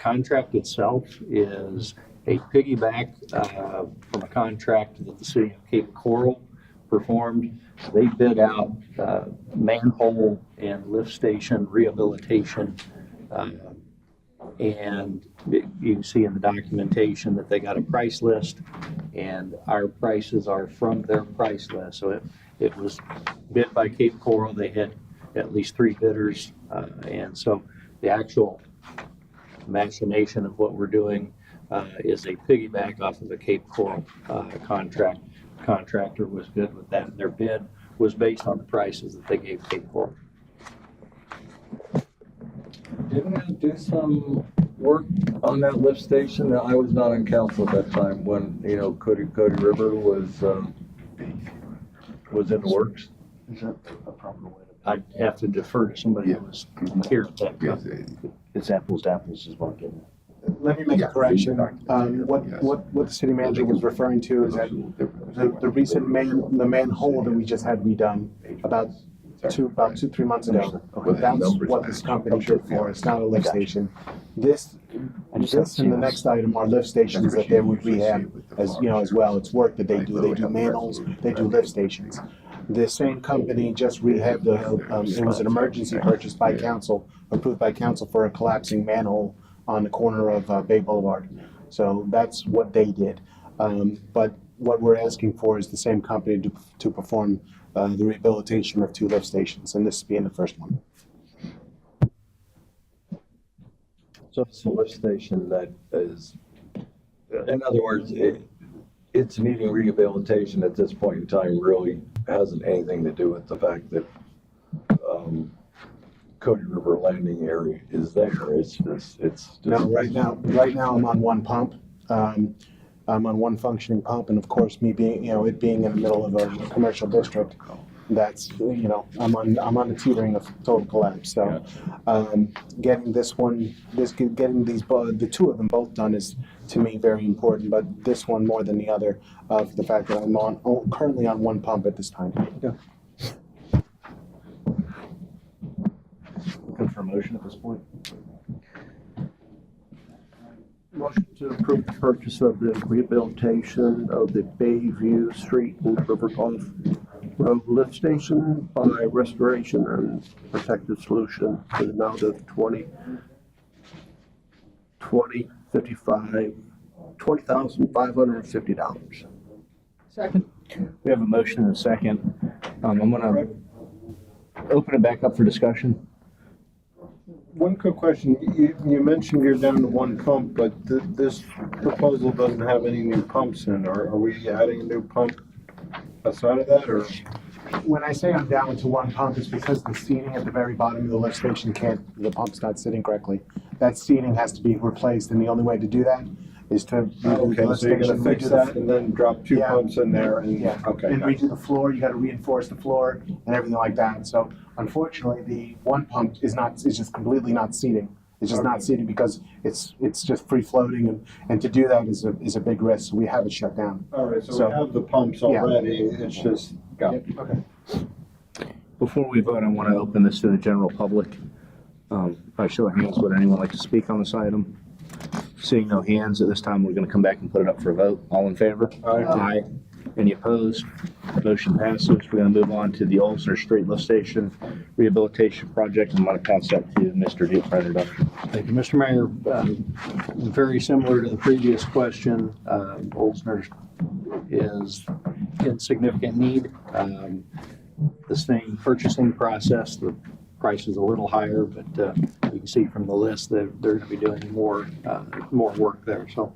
contract itself is a piggyback from a contract that the city of Cape Coral performed. They bid out manhole and lift station rehabilitation. And you can see in the documentation that they got a price list, and our prices are from their price list. So it was bid by Cape Coral. They had at least 3 bidders. And so the actual machination of what we're doing is a piggyback off of the Cape Coral contract. Contractor was good with that, and their bid was based on the prices that they gave Cape Coral. Didn't we do some work on that lift station? I was not on council at that time when, Cody River was in the works. Is that a proper way to? I'd have to defer to somebody who was here at that time. It's apples to apples is what I'm getting at. Let me make a correction. What the city manager was referring to is that the recent the manhole that we just had redone about 2-3 months ago. That's what this company did for. It's not a lift station. This and the next item are lift stations that they would rehab as well. It's work that they do. They do manholes. They do lift stations. The same company just rehabbed it was an emergency purchase by council, approved by council for a collapsing manhole on the corner of Bay Boulevard. So that's what they did. But what we're asking for is the same company to perform the rehabilitation of 2 lift stations, and this being the first one. So it's a lift station that is, in other words, it's needing rehabilitation at this point in time, really, hasn't anything to do with the fact that, Cody River Landing area is there. It's just. No, right now I'm on one pump. I'm on one functioning pump, and of course, me being, it being in the middle of a commercial district, that's, I'm on the teetering of total collapse. So, getting getting the two of them both done is, to me, very important, but this one more than the other, for the fact that I'm currently on one pump at this time. Looking for a motion at this point? Motion to approve the purchase of the rehabilitation of the Bayview Street and River Golf Road lift station by Restoration and Protective Solution for the amount of $20,550. Second. We have a motion and a second. I'm gonna open it back up for discussion. One quick question. You mentioned you're down to one pump, but this proposal doesn't have any new pumps in. Are we adding a new pump outside of that, or? When I say I'm down to one pump, it's because the seating at the very bottom of the lift station the pump's not sitting correctly. That seating has to be replaced, and the only way to do that is to redo the lift So you're station, gonna fix redo that and then drop two pumps in there and, Yeah, okay. and redo the floor, you gotta reinforce the floor and everything like that. So unfortunately, the one pump is just completely not seating. It's just not seating because it's just free floating, and to do that is a big risk, so we have it shut down. All right, so we have the pumps already, it's just, got it. Okay. Before we vote, I want to open this to the general public. By show of hands, would anyone like to speak on this item? Seeing no hands, at this time, we're going to come back and put it up for a vote. All in favor? Aye. Any opposed? Motion passes. We're going to move on to the Olsner Street Lift Station Rehabilitation Project. I'm going to pass that to Mr. Duke for introduction. Thank you, Mr. Mayor. Very similar to the previous question, Olsner is in significant need. The same purchasing process, the price is a little higher, but you can see from the list that they're going to be doing more work there. So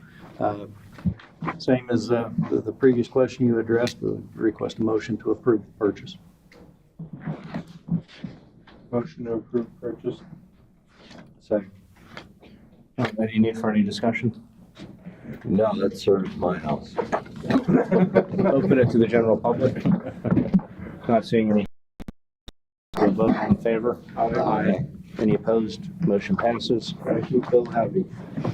same as the previous question you addressed, we request a motion to approve the purchase. Motion to approve purchase. Second. Any need for any discussion? No, that serves my house. Open it to the general public. Not seeing any. We'll vote. All in favor? Aye. Any opposed? Motion passes. I keep Bill happy.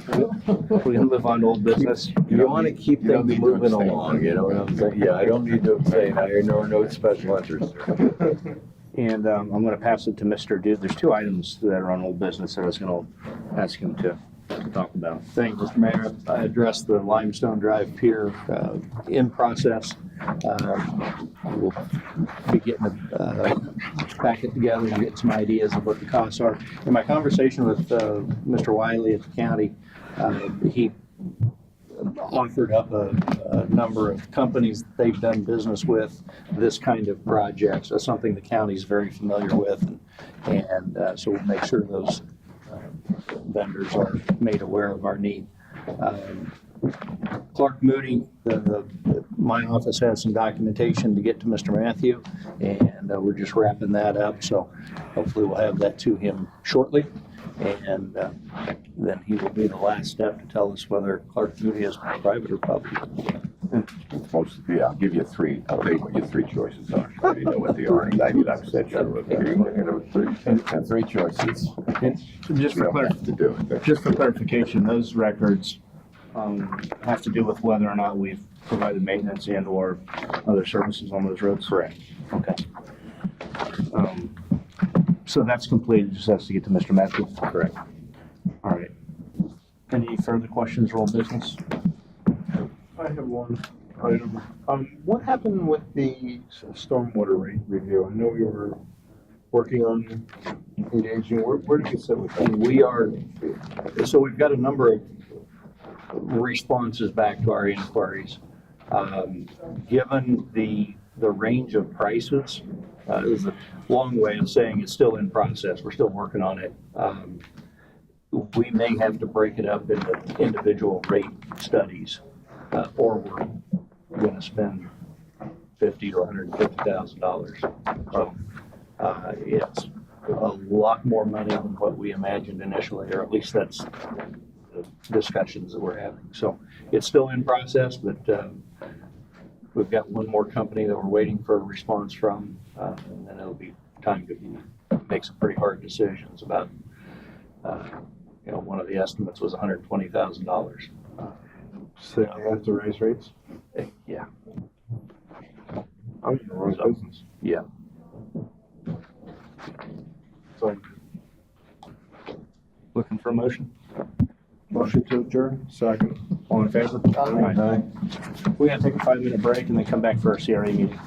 We're going to move on to old business. You want to keep things moving along, you know what I'm saying? Yeah, I don't need to abstain. I know no special interest. And I'm going to pass it to Mr. Dude. There's two items that are on old business that I was going to ask him to talk about. Thank you, Mr. Mayor. I addressed the Limestone Drive Pier in process. We'll be getting a packet together and get some ideas of what the costs are. In my conversation with Mr. Wiley at the county, he offered up a number of companies that they've done business with this kind of projects. That's something the county's very familiar with, and so we'll make sure those vendors are made aware of our need. Clark Moody, my office has some documentation to get to Mr. Matthew, and we're just wrapping that up, so hopefully we'll have that to him shortly, and then he will be the last step to tell us whether Clark Moody is private or public. I'll give you three. I'll tell you what your three choices are. So you know what they are. 99% sure what they are. And three choices. And just for clarification, those records have to do with whether or not we've provided maintenance and or other services on those roads? Correct. Okay. So that's complete. It just has to get to Mr. Matthew? Correct. All right. Any further questions or old business? I have one item. What happened with the stormwater rate review? I know we were working on engaging. Where did you sit with that? So we've got a number of responses back to our inquiries. Given the range of prices, is a long way of saying it's still in process. We're still working on it. We may have to break it up into individual rate studies, or we're going to spend $50,000 to $150,000. So it's a lot more money than what we imagined initially, or at least that's the discussions that we're having. So it's still in process, but we've got one more company that we're waiting for a response from, and then it'll be time to make some pretty hard decisions about, one of the estimates was $120,000. So they have to raise rates? Yeah. I'm in the wrong business. Yeah. So, Looking for a motion? motion to adjourn, second. All in favor? Aye. We're gonna take a 5-minute break and then come back for our CRA meeting.